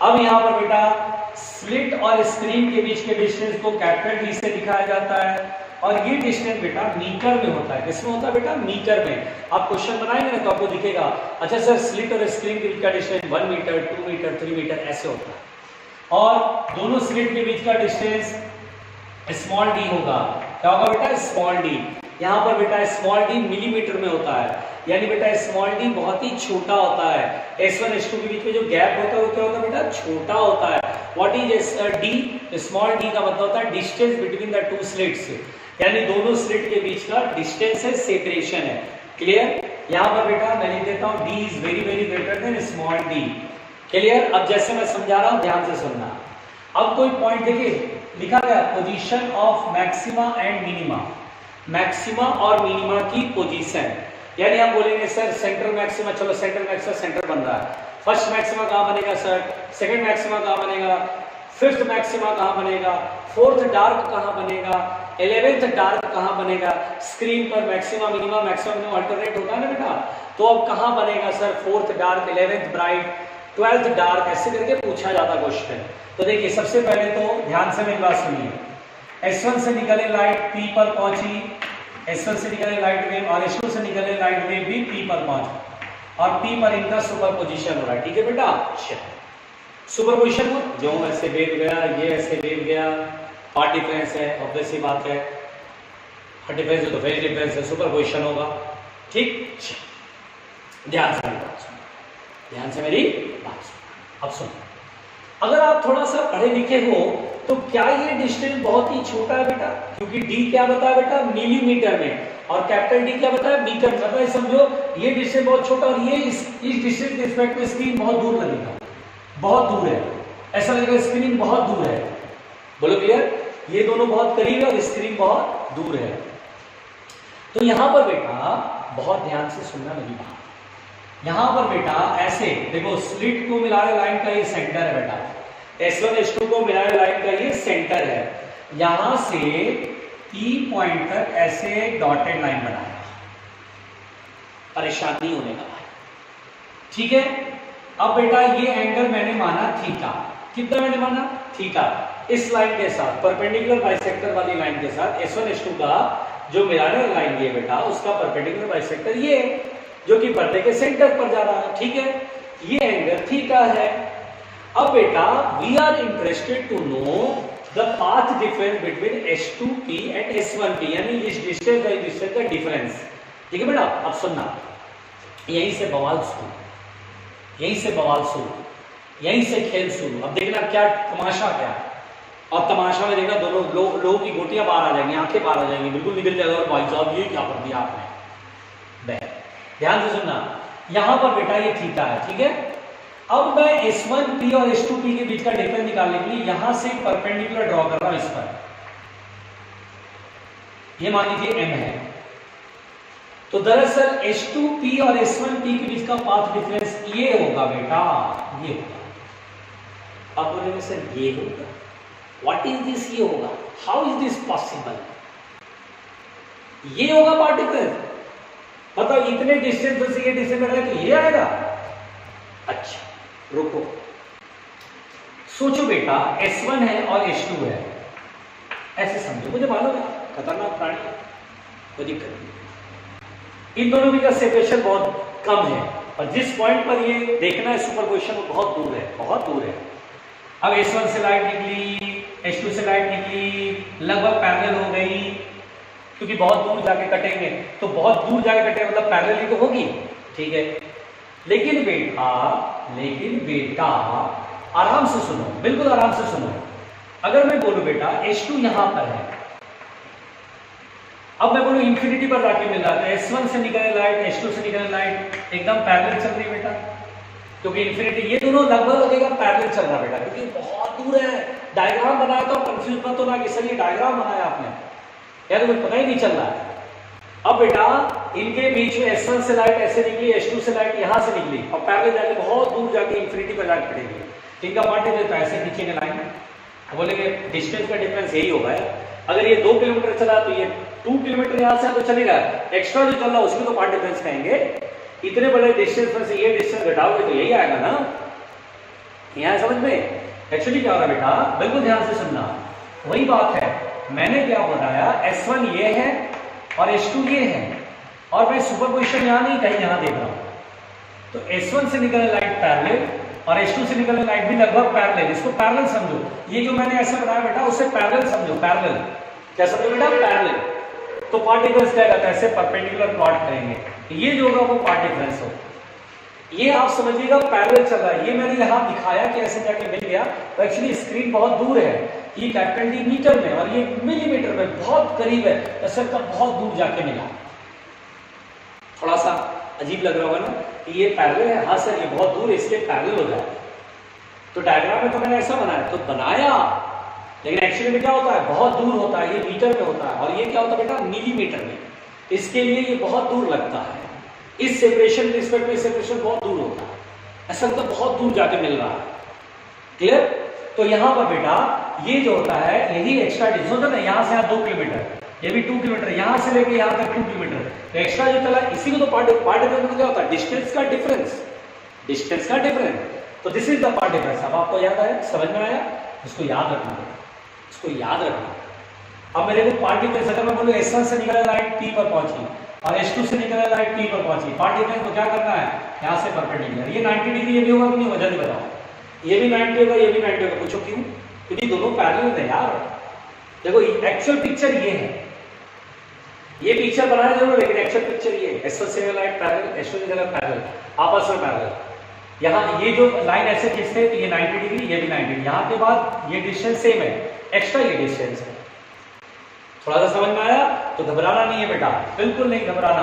अब यहाँ पर बेटा स्लिट और स्क्रीन के बीच के डिस्टेंस को कैपिटल डी से दिखाया जाता है, और ये डिस्टेंस बेटा मीटर में होता है। किसमें होता है बेटा? मीटर में। आप क्वेश्चन बनाएंगे ना तो आपको दिखेगा, अच्छा सर स्लिट और स्क्रीन के बीच का डिस्टेंस 1 मीटर, 2 मीटर, 3 मीटर ऐसे होता है। और दोनों स्लिट के बीच का डिस्टेंस स्मॉल डी होगा। क्या होगा बेटा? Small D. यहाँ पर बेटा स्मॉल डी मिलीमीटर में होता है, यानी बेटा स्मॉल डी बहुत ही छोटा होता है। S1 S2 के बीच में जो गैप होता है वो क्या होता है बेटा? छोटा होता है। What is D? Small D का मतलब होता है distance between the two slits, यानी दोनों स्लिट के बीच का डिस्टेंस है, सेपरेशन है। क्लियर? यहाँ पर बेटा मैं लिख देता हूँ D is very very greater than small D. Clear? अब जैसे मैं समझा रहा हूँ ध्यान से सुनना। अब कोई पॉइंट देखिए लिखा गया position of maxima and minima, maxima और मिनिमा की पोजीशन, यानी हम बोलेंगे सर सेंट्रल मैक्सिमा, चलो सेंट्रल मैक्सिमा सेंटर बन रहा है, फर्स्ट मैक्सिमा कहाँ बनेगा सर, सेकंड मैक्सिमा कहाँ बनेगा, फिफ्थ मैक्सिमा कहाँ बनेगा, फोर्थ डार्क कहाँ बनेगा, 11th डार्क कहाँ बनेगा। स्क्रीन पर मैक्सिमा मिनिमा अल्टरनेट होता है ना बेटा, तो अब कहाँ बनेगा sir fourth dark, 11th bright, 12th dark, ऐसे करके पूछा जाता क्वेश्चन। तो देखिए सबसे पहले तो ध्यान से मेरी बात सुनिए, S1 से निकले लाइट P पर पहुंची, S1 से निकले लाइट वेव और S2 से निकले लाइट वेव भी P पर पहुंची, और P पर इनका सुपरपोजिशन हो रहा है। ठीक है बेटा? सुपरपोजिशन हो, जो ऐसे वेव गया, ये ऐसे वेव गया, पार्ट डिफरेंस है, ऑब्वियस सी बात है, पार्ट डिफरेंस है तो फेज डिफरेंस है, सुपरपोजिशन होगा। ठीक, ध्यान से मेरी बात सुनो, ध्यान से मेरी बात सुनो। अब सुनो, अगर आप थोड़ा सा पढ़े लिखे हो तो क्या ये डिस्टेंस बहुत ही छोटा है बेटा? क्योंकि डी क्या बताया बेटा? मिलीमीटर में, और कैपिटल डी क्या बताया? मीटर में। मतलब समझो ये डिस्टेंस बहुत छोटा, और ये इस डिस्टेंस के रिस्पेक्ट में स्क्रीन बहुत दूर लगेगा, बहुत दूर है, ऐसा लगेगा स्क्रीन बहुत दूर है। बोलो क्लियर? ये दोनों बहुत करीब है और स्क्रीन बहुत दूर है। तो यहां पर बेटा बहुत ध्यान से सुनना मेरी बात, यहां पर बेटा ऐसे देखो, स्लिट को मिलाने लाइन का ये सेंटर है बेटा, S1 S2 को मिलाने लाइन का ये सेंटर है। यहां से P पॉइंट तक ऐसे डॉटेड लाइन बनाएगा, परेशान नहीं होने का भाई। ठीक है? अब बेटा ये एंगल मैंने माना थीटा, कितना मैंने माना? थीटा। इस लाइन के साथ परपेंडिकुलर बाइसेक्टर वाली लाइन के साथ S1 S2 का जो मिलाने लाइन ये बेटा, उसका परपेंडिकुलर बाइसेक्टर ये जो कि पर्दे के सेंटर पर जा रहा है। ठीक है? ये एंगल थीटा है। अब बेटा we are interested to know the path difference between S2P and S1P, यानी इस डिस्टेंस का डिफरेंस। ठीक है बेटा? अब सुनना, यहीं से बवाल शुरू, यहीं से बवाल शुरू, यहीं से खेल शुरू। अब देखना क्या तमाशा क्या है, और तमाशा में देखना दोनों लोगों की गोटियां बाहर आ जाएंगी, आंखें बाहर आ जाएंगी, बिल्कुल निकल जाएगा, और भाई साहब ये क्या कर दिया आपने। ध्यान से सुनना, यहां पर बेटा ये थीटा है। ठीक है? अब मैं S1P और S2P के बीच का डिफरेंस निकालने के लिए यहां से परपेंडिकुलर ड्रॉ कर रहा हूं इस पर, ये मान लीजिए M है। तो दरअसल H2P और S1P के बीच का पाथ डिफरेंस ये होगा बेटा, ये होगा। अब बोलेंगे सर ये होगा, व्हाट इज दिस? ये होगा, हाउ इज दिस पॉसिबल? ये होगा पाथ डिफरेंस, मतलब इतने डिस्टेंस से ये डिस्टेंस में तो ये आएगा। अच्छा रुको, सोचो बेटा S1 है और S2 है, ऐसे समझो, मुझे मालूम है खतरनाक प्राणी है, कोई दिक्कत नहीं, इन दोनों का सेपरेशन बहुत कम है, और जिस पॉइंट पर ये देखना है सुपरपोजिशन वो बहुत दूर है, बहुत दूर है। अब S1 से लाइट निकली, S2 से लाइट निकली, लगभग पैरेलल हो गई, क्योंकि बहुत दूर जाके कटेंगे, तो बहुत दूर जाके कटेंगे मतलब पैरेलल तो होगी, ठीक है। लेकिन बेटा आराम से सुनो, बिल्कुल आराम से सुनो। अगर मैं बोलूं बेटा H2 यहां पर है, अब मैं बोलूं इंफिनिटी पर जाके मिल रहा है, S1 से निकलने लाइट H2 से निकलने लाइट एकदम पैरेलल चल रही बेटा, क्योंकि इंफिनिटी ये दोनों लगभग लगेगा पैरेलल चल रहा बेटा, क्योंकि बहुत दूर है। डायग्राम बनाया तो कंफ्यूज मत होना कि सर ये डायग्राम बनाया आपने, यार तुम्हें पता ही नहीं चल रहा है। अब बेटा इनके बीच में S1 से लाइट ऐसे निकली, H2 से लाइट यहां से निकली और पैरेलल जाके बहुत दूर जाके इंफिनिटी पर जाके पड़ेगी। इनका पार्ट देता है ऐसे खींचेंगे लाइन, बोलेंगे डिस्टेंस का डिफरेंस यही होगा। अगर ये 2 किलोमीटर चला तो ये 2 किलोमीटर यहां से तो चलेगा, एक्स्ट्रा जो चल रहा है उसमें तो पार्ट डिफरेंस कहेंगे। इतने बड़े डिस्टेंस में से ये डिस्टेंस घटाओगे तो यही आएगा ना, यहां समझ में। एक्चुअली क्या हो रहा है बेटा, बिल्कुल ध्यान से सुनना, वही बात है। मैंने क्या बताया, S1 ये है और H2 ये है, और मैं सुपरपोजिशन यहां नहीं कहीं यहां देख रहा हूं। तो S1 से निकलने लाइट पैरेलल और H2 से निकलने लाइट भी लगभग पैरेलल, इसको पैरेलल समझो। ये जो मैंने ऐसा बनाया बेटा उसे पैरेलल समझो, पैरेलल क्या समझो बेटा, पैरेलल। तो पार्ट डिफरेंस क्या कहता है, ऐसे परपेंडिकुलर प्लॉट करेंगे, ये जो होगा वो पार्ट डिफरेंस हो। ये आप समझिएगा पैरेलल चल रहा है। ये मैंने यहां दिखाया कि ऐसे जाके मिल गया, तो एक्चुअली स्क्रीन बहुत दूर है, ये कैपिटल D मीटर में और ये मिलीमीटर में बहुत करीब है, ऐसा का बहुत दूर जाके मिला। थोड़ा सा अजीब लग रहा होगा ना कि ये पैरेलल है, हाँ सर ये बहुत दूर है इसलिए पैरेलल हो जाए। तो डायग्राम में तो मैंने ऐसा बनाया तो बनाया, लेकिन एक्चुअली में क्या होता है, बहुत दूर होता है, ये मीटर में होता है, और ये क्या होता है बेटा, मिलीमीटर में। इसके लिए ये बहुत दूर लगता है, इस सेपरेशन के रिस्पेक्ट में सेपरेशन बहुत दूर होता है, ऐसा मतलब बहुत दूर जाके मिल रहा है। क्लियर? तो यहाँ पर बेटा ये जो होता है यही एक्स्ट्रा डिस्टेंस होता है ना, यहाँ से यहाँ 2 किलोमीटर, ये भी 2 किलोमीटर, यहाँ से लेके यहाँ तक 2 किलोमीटर, तो एक्स्ट्रा जो चला इसी को तो पार्ट डिफरेंस क्या होता है, डिस्टेंस का डिफरेंस, डिस्टेंस का डिफरेंस। तो this is the path difference. अब आपको याद आया, समझ में आया, इसको याद रखना, इसको याद रखना। अब मेरे को पार्ट डिफरेंस अगर मैं बोलूं S1 से निकलने लाइट P पर पहुंची और H2 से निकलने लाइट P पर पहुंची, पार्ट डिफरेंस को क्या करना है, यहाँ से परपेंडिकुलर। ये 90 डिग्री ये भी होगा कि नहीं होगा, जल्दी बताओ। ये भी 90 होगा, ये भी 90 होगा, पूछो क्यों, क्योंकि दोनों पैरेलल है यार। देखो एक्चुअल पिक्चर ये है, ये पिक्चर बनाना जरूर, लेकिन एक्चुअल पिक्चर ये है, S1 से लाइट पैरेलल, H2 से पैरेलल, आपस में पैरेलल। यहाँ ये जो लाइन ऐसे खींचते हैं तो ये 90 डिग्री, ये भी 90 डिग्री, यहाँ के बाद ये डिस्टेंस सेम है, एक्स्ट्रा ये डिस्टेंस है। थोड़ा सा समझ में आया? तो घबराना नहीं है बेटा, बिल्कुल नहीं घबराना।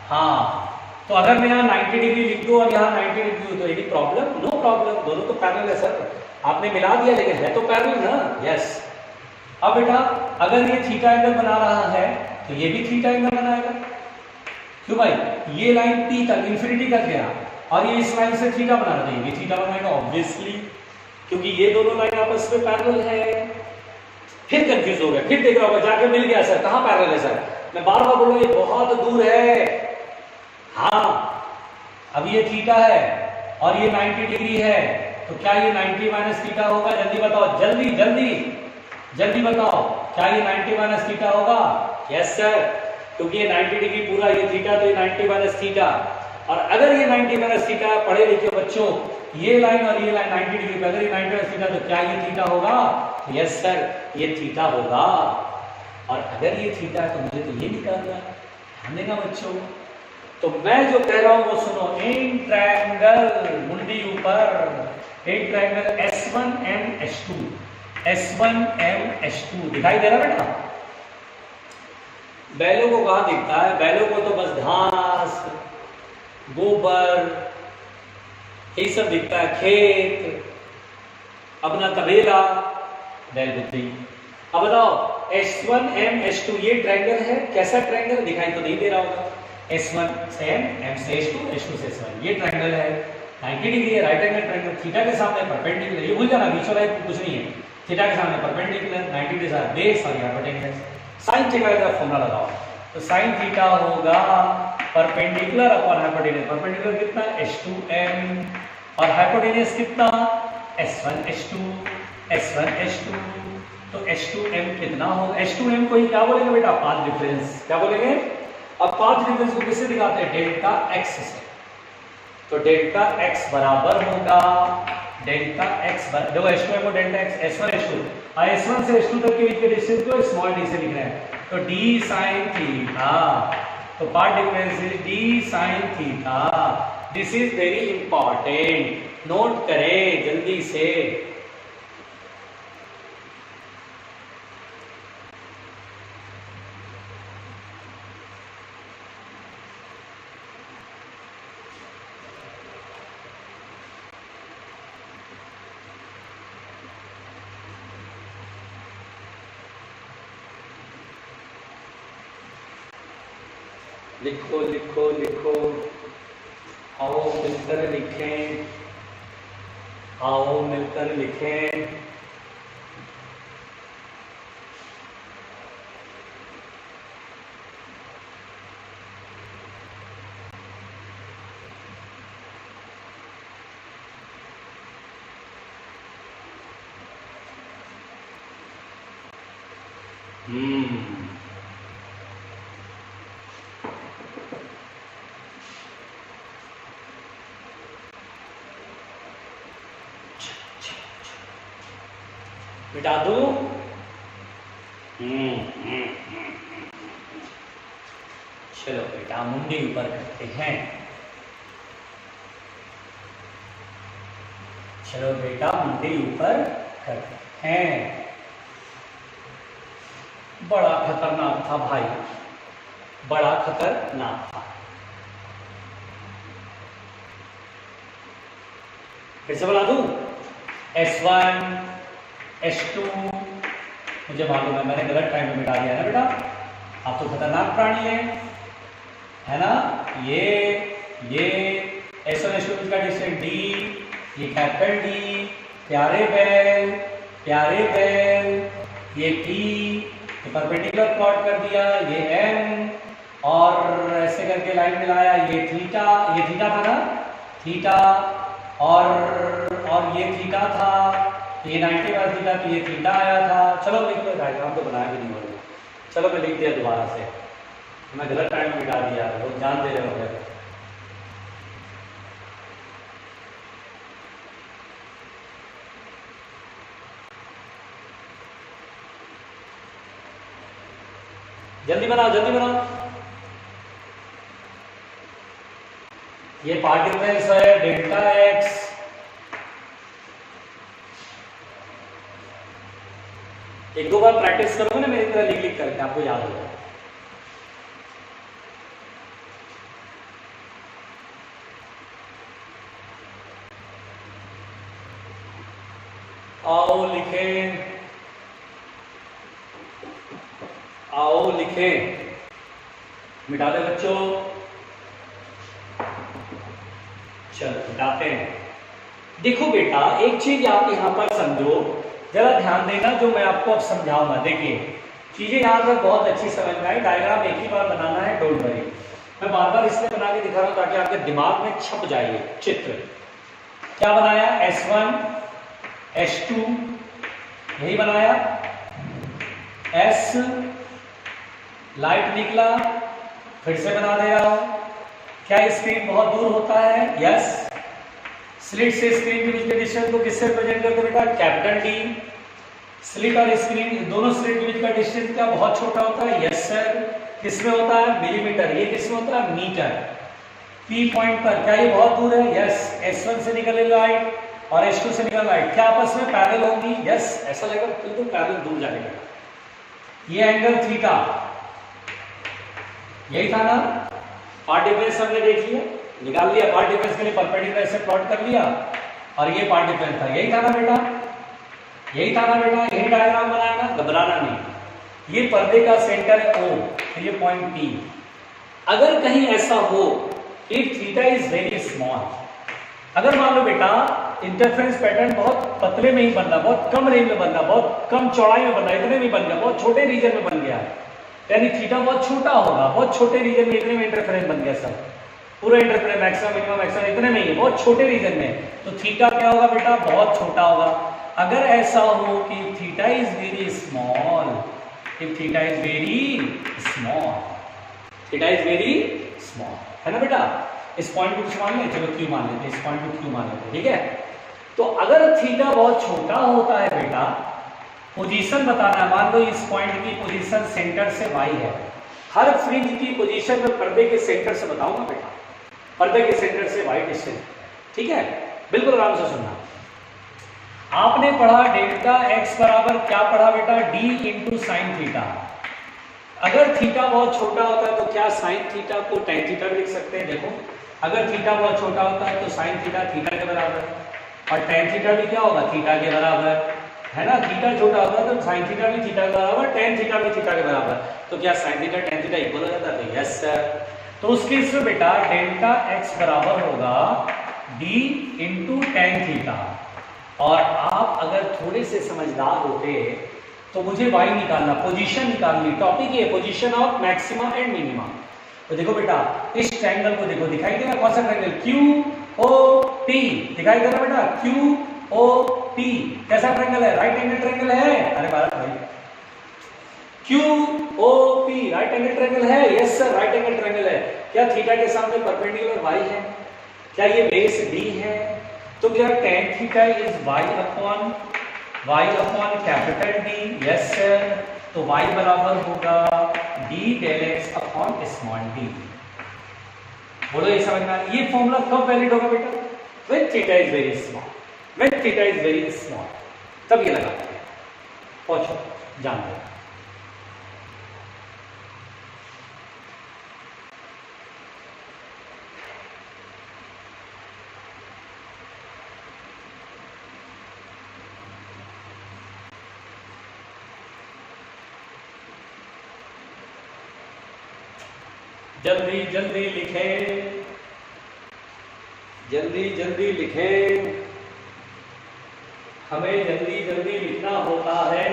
हाँ, तो अगर मैं यहाँ 90 डिग्री लिख दूँ और यहाँ 90 डिग्री हो तो एनी प्रॉब्लम? नो प्रॉब्लम, दोनों तो पैरेलल है सर, आपने मिला दिया लेकिन है तो पैरेलल ना, यस। अब बेटा अगर ये थीटा एंगल बना रहा है तो ये भी थीटा एंगल बनाएगा, क्यों भाई, ये लाइन P तक इंफिनिटी तक गया और ये इस लाइन से थीटा बना रहा है, ये थीटा बनाएगा ऑब्वियसली, क्योंकि ये दोनों लाइन आपस में पैरेलल है। फिर कंफ्यूज हो गया, फिर देख रहा होगा जाके मिल गया सर, कहां पैरेलल है सर, मैं बार बार बोल रहा हूं ये बहुत दूर है। हाँ, अब ये थीटा है और ये 90 डिग्री है, तो क्या ये 90 माइनस थीटा होगा, जल्दी बताओ, जल्दी जल्दी जल्दी बताओ, क्या ये 90 माइनस थीटा होगा? यस सर, क्योंकि ये 90 डिग्री पूरा ये थीटा, तो ये 90 माइनस थीटा। और अगर ये 90 माइनस थीटा, पढ़े लिखे बच्चों, ये लाइन और ये लाइन 90 डिग्री पे, अगर ये 90 माइनस थीटा तो क्या ये थीटा होगा? यस सर, ये थीटा होगा। और अगर ये थीटा है तो मुझे तो ये निकालना है, ध्यान देना बच्चों। तो मैं जो कह रहा हूं वो सुनो, इन ट्रायंगल मुंडी ऊपर, इन ट्रायंगल S1M H2 दिखाई दे रहा बेटा? बैलों को कहां दिखता है, बैलों को तो बस घास, गोबर, यही सब दिखता है, खेत, अपना तबेला, बैल बुद्धि। अब बताओ S1M H2 ये ट्रायंगल है, कैसा ट्रायंगल, दिखाई तो नहीं दे रहा होगा, S1 से M, M से H2, H2 से S1, ये ट्रायंगल है, 90 डिग्री है, राइट एंगल ट्रायंगल, थीटा के सामने परपेंडिकुलर, ये भूल जाना, बीच वाला कुछ नहीं है, थीटा के सामने परपेंडिकुलर, 90 डिग्री से बेस और हाइपोटेन्यूज। साइन थीटा का फॉर्मूला लगाओ, तो साइन थीटा होगा परपेंडिकुलर अपॉन हाइपोटेन्यूज। परपेंडिकुलर कितना, H2M, और हाइपोटेन्यूज कितना, S1H2। तो H2M कितना होगा, H2M को ही क्या बोलेंगे बेटा, पाथ डिफरेंस, क्या बोलेंगे? अब पाथ डिफरेंस को किससे दिखाते हैं, डेल्टा x से। तो डेल्टा x बराबर होगा डेल्टा एक्स, देखो H2 को delta x, S1 H2, S1 से H2 तक के बीच के डिस्टेंस को स्मॉल डी से लिख रहे हैं, तो डी साइन थीटा, तो path difference is D sine theta. This is very important, note करें जल्दी से। लिखो लिखो लिखो, आओ मिलकर लिखें, आओ मिलकर लिखें। मिटा दो। चलो बेटा मुंडी ऊपर करते हैं, चलो बेटा मुंडी ऊपर करते हैं। बड़ा खतरनाक था भाई, बड़ा खतरनाक था। फिर से बना दूं, S1 H2, मुझे मालूम है मैंने गलत टाइम में मिटा दिया है ना बेटा, आप तो खतरनाक प्राणी है ना। ये S1 H2 का डिस्टेंस D, ये कैपिटल D, प्यारे बैल, ये T, ये परपेंडिकुलर प्लॉट कर दिया, ये M, और ऐसे करके लाइन मिलाया, ये थीटा था ना, थीटा, और ये थीटा था, ये 90 वाला थीटा, तो ये थीटा आया था। चलो लिख लो, डायग्राम तो बनाया भी नहीं होगा, चलो मैं लिख दिया दोबारा से, मैं गलत टाइम में मिटा दिया, लोग जान दे रहे होंगे। जल्दी बनाओ जल्दी बनाओ। ये पार्ट डिफरेंस है डेल्टा एक्स, एक दो बार प्रैक्टिस करोगे ना मेरी तरह लिख लिख करके, आपको याद हो जाएगा। आओ लिखें, मिटा दे बच्चों, चलो मिटाते हैं। देखो बेटा एक चीज आप यहां पर समझो, जरा ध्यान देना जो मैं आपको अब समझाऊंगा। देखिए चीजें यहाँ पर बहुत अच्छी समझ में आई, डायग्राम एक ही बार बनाना है, डोंट वरी। मैं बार बार इसलिए बना के दिखा रहा हूं ताकि आपके दिमाग में छप जाए चित्र। क्या बनाया, S1 H2 यही बनाया, S लाइट निकला, फिर से बना दे रहा हूं। क्या स्क्रीन बहुत दूर होता है, यस। स्लिट से स्क्रीन के बीच के डिस्टेंस को किससे रिप्रेजेंट करते बेटा, कैपिटल डी। स्लिट और स्क्रीन दोनों स्लिट के बीच का डिस्टेंस क्या बहुत छोटा होता है, यस सर। किसमें होता है, मिलीमीटर। ये किसमें होता है, मीटर। पी पॉइंट पर क्या ये बहुत दूर है, यस। S1 से निकले लाइट और H2 से निकल लाइट क्या आपस में पैरेलल होंगी, यस। ऐसा लगेगा बिल्कुल पैरेलल दूर जाएगा। ये एंगल थीटा यही था ना, पार्ट डिफरेंस हमने देख लिया, निकाल लिया। पार्ट डिफरेंस के लिए परपेंडिकुलर ऐसे प्लॉट कर लिया, और ये पार्ट डिफरेंस था, यही था ना बेटा, यही था ना बेटा, यही डायग्राम बनाया ना, घबराना नहीं। ये पर्दे का सेंटर है O, तो ये पॉइंट P। अगर कहीं ऐसा हो if theta is very small, अगर मान लो बेटा इंटरफेरेंस पैटर्न बहुत पतले में ही बन रहा, बहुत कम रेंज में बन रहा, बहुत कम चौड़ाई में बन रहा, इतने में बन गया, बहुत छोटे रीजन में बन गया, यानी थीटा बहुत छोटा होगा, बहुत छोटे रीजन में, इतने में इंटरफेरेंस बन गया, सब पूरा इंटरफेरेंस मैक्सिमम मिनिमम मैक्सिमम इतने में ही है, बहुत छोटे रीजन में, तो थीटा क्या होगा बेटा, बहुत छोटा होगा। अगर ऐसा हो कि theta is very small, if theta is very small, theta is very small, है ना बेटा। इस पॉइंट को कुछ मान लें, चलो क्यू मान लेते हैं, इस पॉइंट को क्यू मान लेते हैं, ठीक है। तो अगर थीटा बहुत छोटा होता है बेटा, पोजीशन बताना है, मान लो इस पॉइंट की पोजीशन सेंटर से y है, हर फ्रिंज की पोजीशन में पर्दे के सेंटर से बताऊंगा बेटा, पर्दे के सेंटर से y डिस्टेंस, ठीक है, बिल्कुल आराम से सुनना। आपने पढ़ा डेल्टा x बराबर क्या पढ़ा बेटा, d इंटू साइन थीटा। अगर थीटा बहुत छोटा होता है तो क्या साइन थीटा को टेन थीटा भी लिख सकते हैं। देखो अगर थीटा बहुत छोटा होता है तो साइन थीटा थीटा के बराबर, और टेन थीटा भी क्या होगा, थीटा के बराबर, है ना। थीटा छोटा होता है तो साइन थीटा भी थीटा के बराबर, टेन थीटा भी थीटा के बराबर। तो क्या sine theta tan theta equal हो जाता है? Yes sir. तो उस केस में बेटा डेल्टा x बराबर होगा d इंटू टेन थीटा। और आप अगर थोड़े से समझदार होते तो मुझे y निकालना, पोजीशन निकालनी, टॉपिक ये position of maxima and minima. तो देखो बेटा इस ट्रायंगल को देखो, दिखाई दे रहा कौन सा ट्रायंगल, QOP, दिखाई दे रहा बेटा QOP, कैसा ट्रायंगल है, राइट एंगल ट्रायंगल है। अरे बात भाई QOP राइट एंगल ट्रायंगल है, yes sir right angle triangle है। क्या थीटा के सामने परपेंडिकुलर y है, क्या ये बेस d है, तो क्या tan theta is y upon capital D, yes sir. तो y बराबर होगा d del x upon small d। बोलो ये समझ में आया? ये फॉर्मूला कब वैलिड होगा बेटा, when theta is very small, when theta is very small, तब ये लगाते हैं। पूछो जान लो। जल्दी जल्दी लिखे, जल्दी जल्दी लिखे, हमें जल्दी जल्दी लिखना होता है,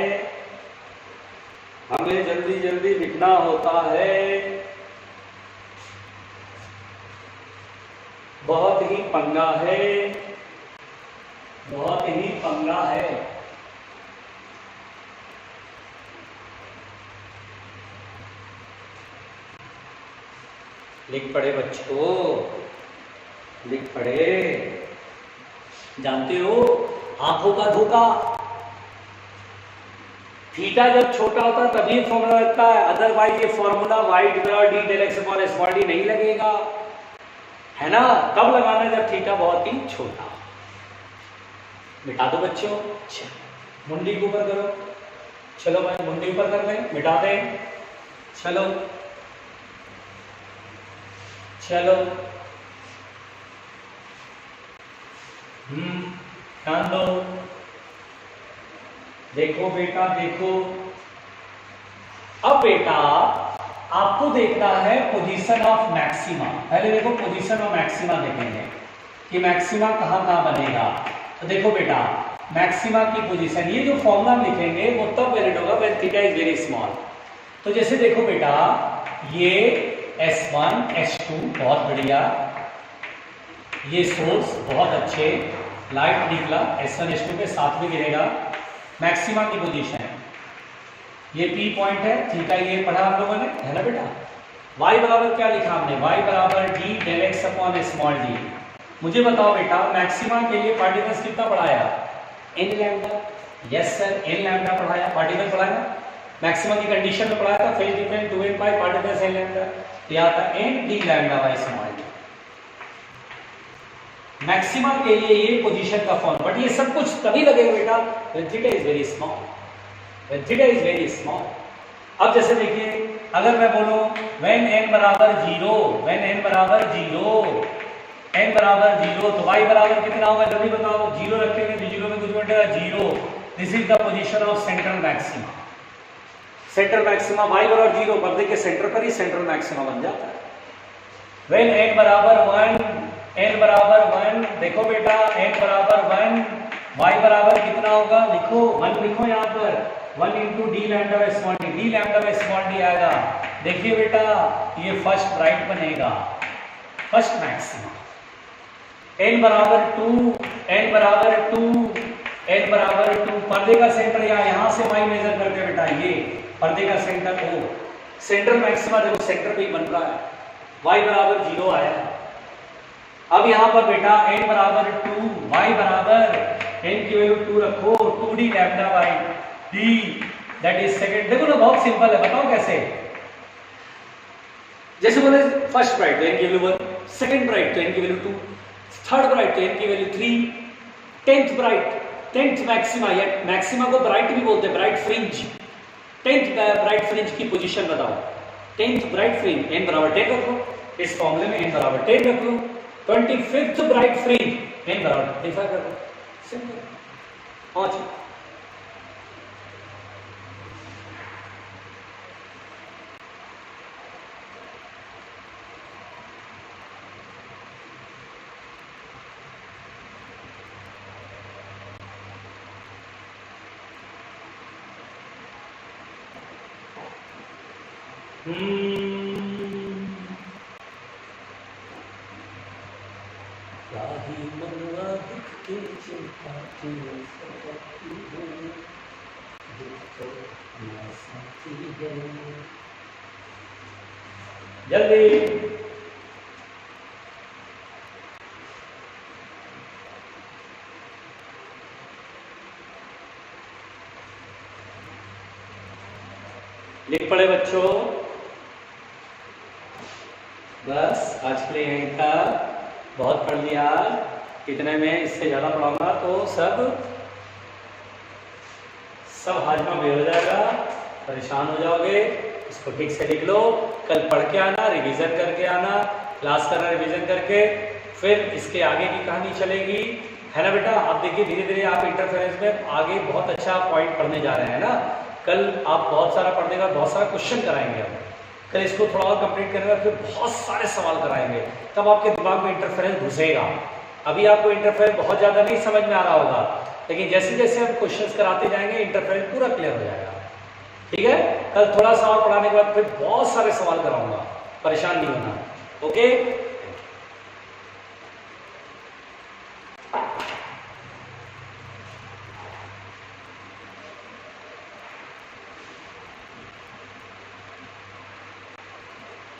हमें जल्दी जल्दी लिखना होता है। बहुत ही पंगा है, बहुत ही पंगा है। लिख पड़े बच्चों, लिख पड़े। जानते हो आंखों का धोखा, थीटा जब छोटा होता है तभी फॉर्मूला लगता है, अदरवाइज ये फॉर्मूला y बराबर d del x upon small d नहीं लगेगा, है ना। कब लगाना है, जब थीटा बहुत ही छोटा। मिटा दो बच्चों, मुंडी के ऊपर करो, चलो भाई मुंडी ऊपर कर लें, मिटा दें, चलो चलो। ध्यान दो, देखो बेटा देखो। अब बेटा आपको देखना है पोजीशन ऑफ मैक्सिमा। पहले देखो पोजीशन ऑफ मैक्सिमा देखेंगे कि मैक्सिमा कहां कहां बनेगा। तो देखो बेटा मैक्सिमा की पोजीशन, ये जो फॉर्मूला लिखेंगे वो तब वैलिड होगा when theta is very small. तो जैसे देखो बेटा ये S1 S2 बहुत बढ़िया, ये सोर्स बहुत अच्छे, लाइट निकला, S1 S2 के साथ में गिरेगा। मैक्सिमा की पोजीशन, ये P पॉइंट है, थीटा ये पढ़ा हम लोगों ने, है ना बेटा। y बराबर क्या लिखा हमने, y बराबर d del x upon small d। मुझे बताओ बेटा मैक्सिमा के लिए पार्टिकल्स कितना पढ़ाया, n lambda, yes sir n lambda पढ़ाया, पार्टिकल पढ़ाया। मैक्सिमा की कंडीशन में पढ़ाया था, फेज डिफरेंस 2n पाई पार्टिकल्स n लैम्डा, या था n d lambda by small d। Maxima के लिए ये पोजीशन का फॉर्म, बट ये सब कुछ तभी लगेगा बेटा when theta is very small, when theta is very small. अब जैसे देखिए अगर मैं बोलूं व्हेन n बराबर 0, व्हेन n बराबर 0, n बराबर 0, तो y बराबर कितना होगा जल्दी बताओ। 0 रखेंगे तो 0 में कुछ बटेगा 0। This is the position of central maxima. Central maxima y बराबर 0, पर्दे के सेंटर पर ही सेंट्रल मैक्सिमा बन जाता है। व्हेन n बराबर 1, n बराबर 1, देखो बेटा n बराबर 1, y बराबर कितना होगा, लिखो 1, लिखो यहाँ पर 1 into D lambda by small D, D lambda by small D आएगा। देखिए बेटा ये फर्स्ट राइट बनेगा, फर्स्ट मैक्सिमा। n बराबर 2, n बराबर 2, n बराबर 2, पर्दे का सेंटर यहाँ से y मेजर करके बेटा, ये पर्दे का सेंटर O, सेंट्रल मैक्सिमा देखो सेंटर पे ही बन रहा है, y बराबर 0 आया। अब यहाँ पर बेटा n बराबर 2, y बराबर n की वैल्यू 2 रखो, 2d lambda by d that is second. देखो ना बहुत सिंपल है, बताओ कैसे। जैसे बोले फर्स्ट ब्राइट तो n की वैल्यू 1, सेकंड ब्राइट तो n की वैल्यू 2, थर्ड ब्राइट तो n की value 3, tenth bright, tenth maxima या मैक्सिमा को ब्राइट भी बोलते हैं, bright fringe, tenth bright fringe की पोजीशन बताओ। टेंथ ब्राइट फ्रिंज n बराबर 10 रख लो, इस फॉर्मूले में n बराबर 10 रख लो। 25th ब्राइट फ्रिंज n बराबर 25 कर लो, सिंपल। पांच जल्दी लिख पड़े बच्चों। बस आज के लिए यहीं तक, बहुत पढ़ लिया। इतने में इससे ज़्यादा पढ़ाऊंगा तो सब हाजमा बेर हो जाएगा, परेशान हो जाओगे। इसको ठीक से लिख लो, कल पढ़ के आना, रिवीजन करके आना, क्लास करना रिवीजन करके, फिर इसके आगे की कहानी चलेगी, है ना बेटा। आप देखिए धीरे धीरे आप इंटरफेरेंस में आगे बहुत अच्छा पॉइंट पढ़ने जा रहे हैं ना। कल आप बहुत सारा पढ़ने का, बहुत सारा क्वेश्चन कराएंगे हम। कल इसको थोड़ा और कंप्लीट करेंगे, फिर बहुत सारे सवाल कराएंगे, तब आपके दिमाग में इंटरफेरेंस घुसेगा। अभी आपको इंटरफेरेंस बहुत ज़्यादा नहीं समझ में आ रहा होगा, लेकिन जैसे जैसे हम क्वेश्चंस कराते जाएंगे इंटरफेरेंस पूरा क्लियर हो जाएगा। ठीक है, कल थोड़ा सा और पढ़ाने के बाद फिर बहुत सारे सवाल कराऊंगा, परेशान नहीं होना। ओके।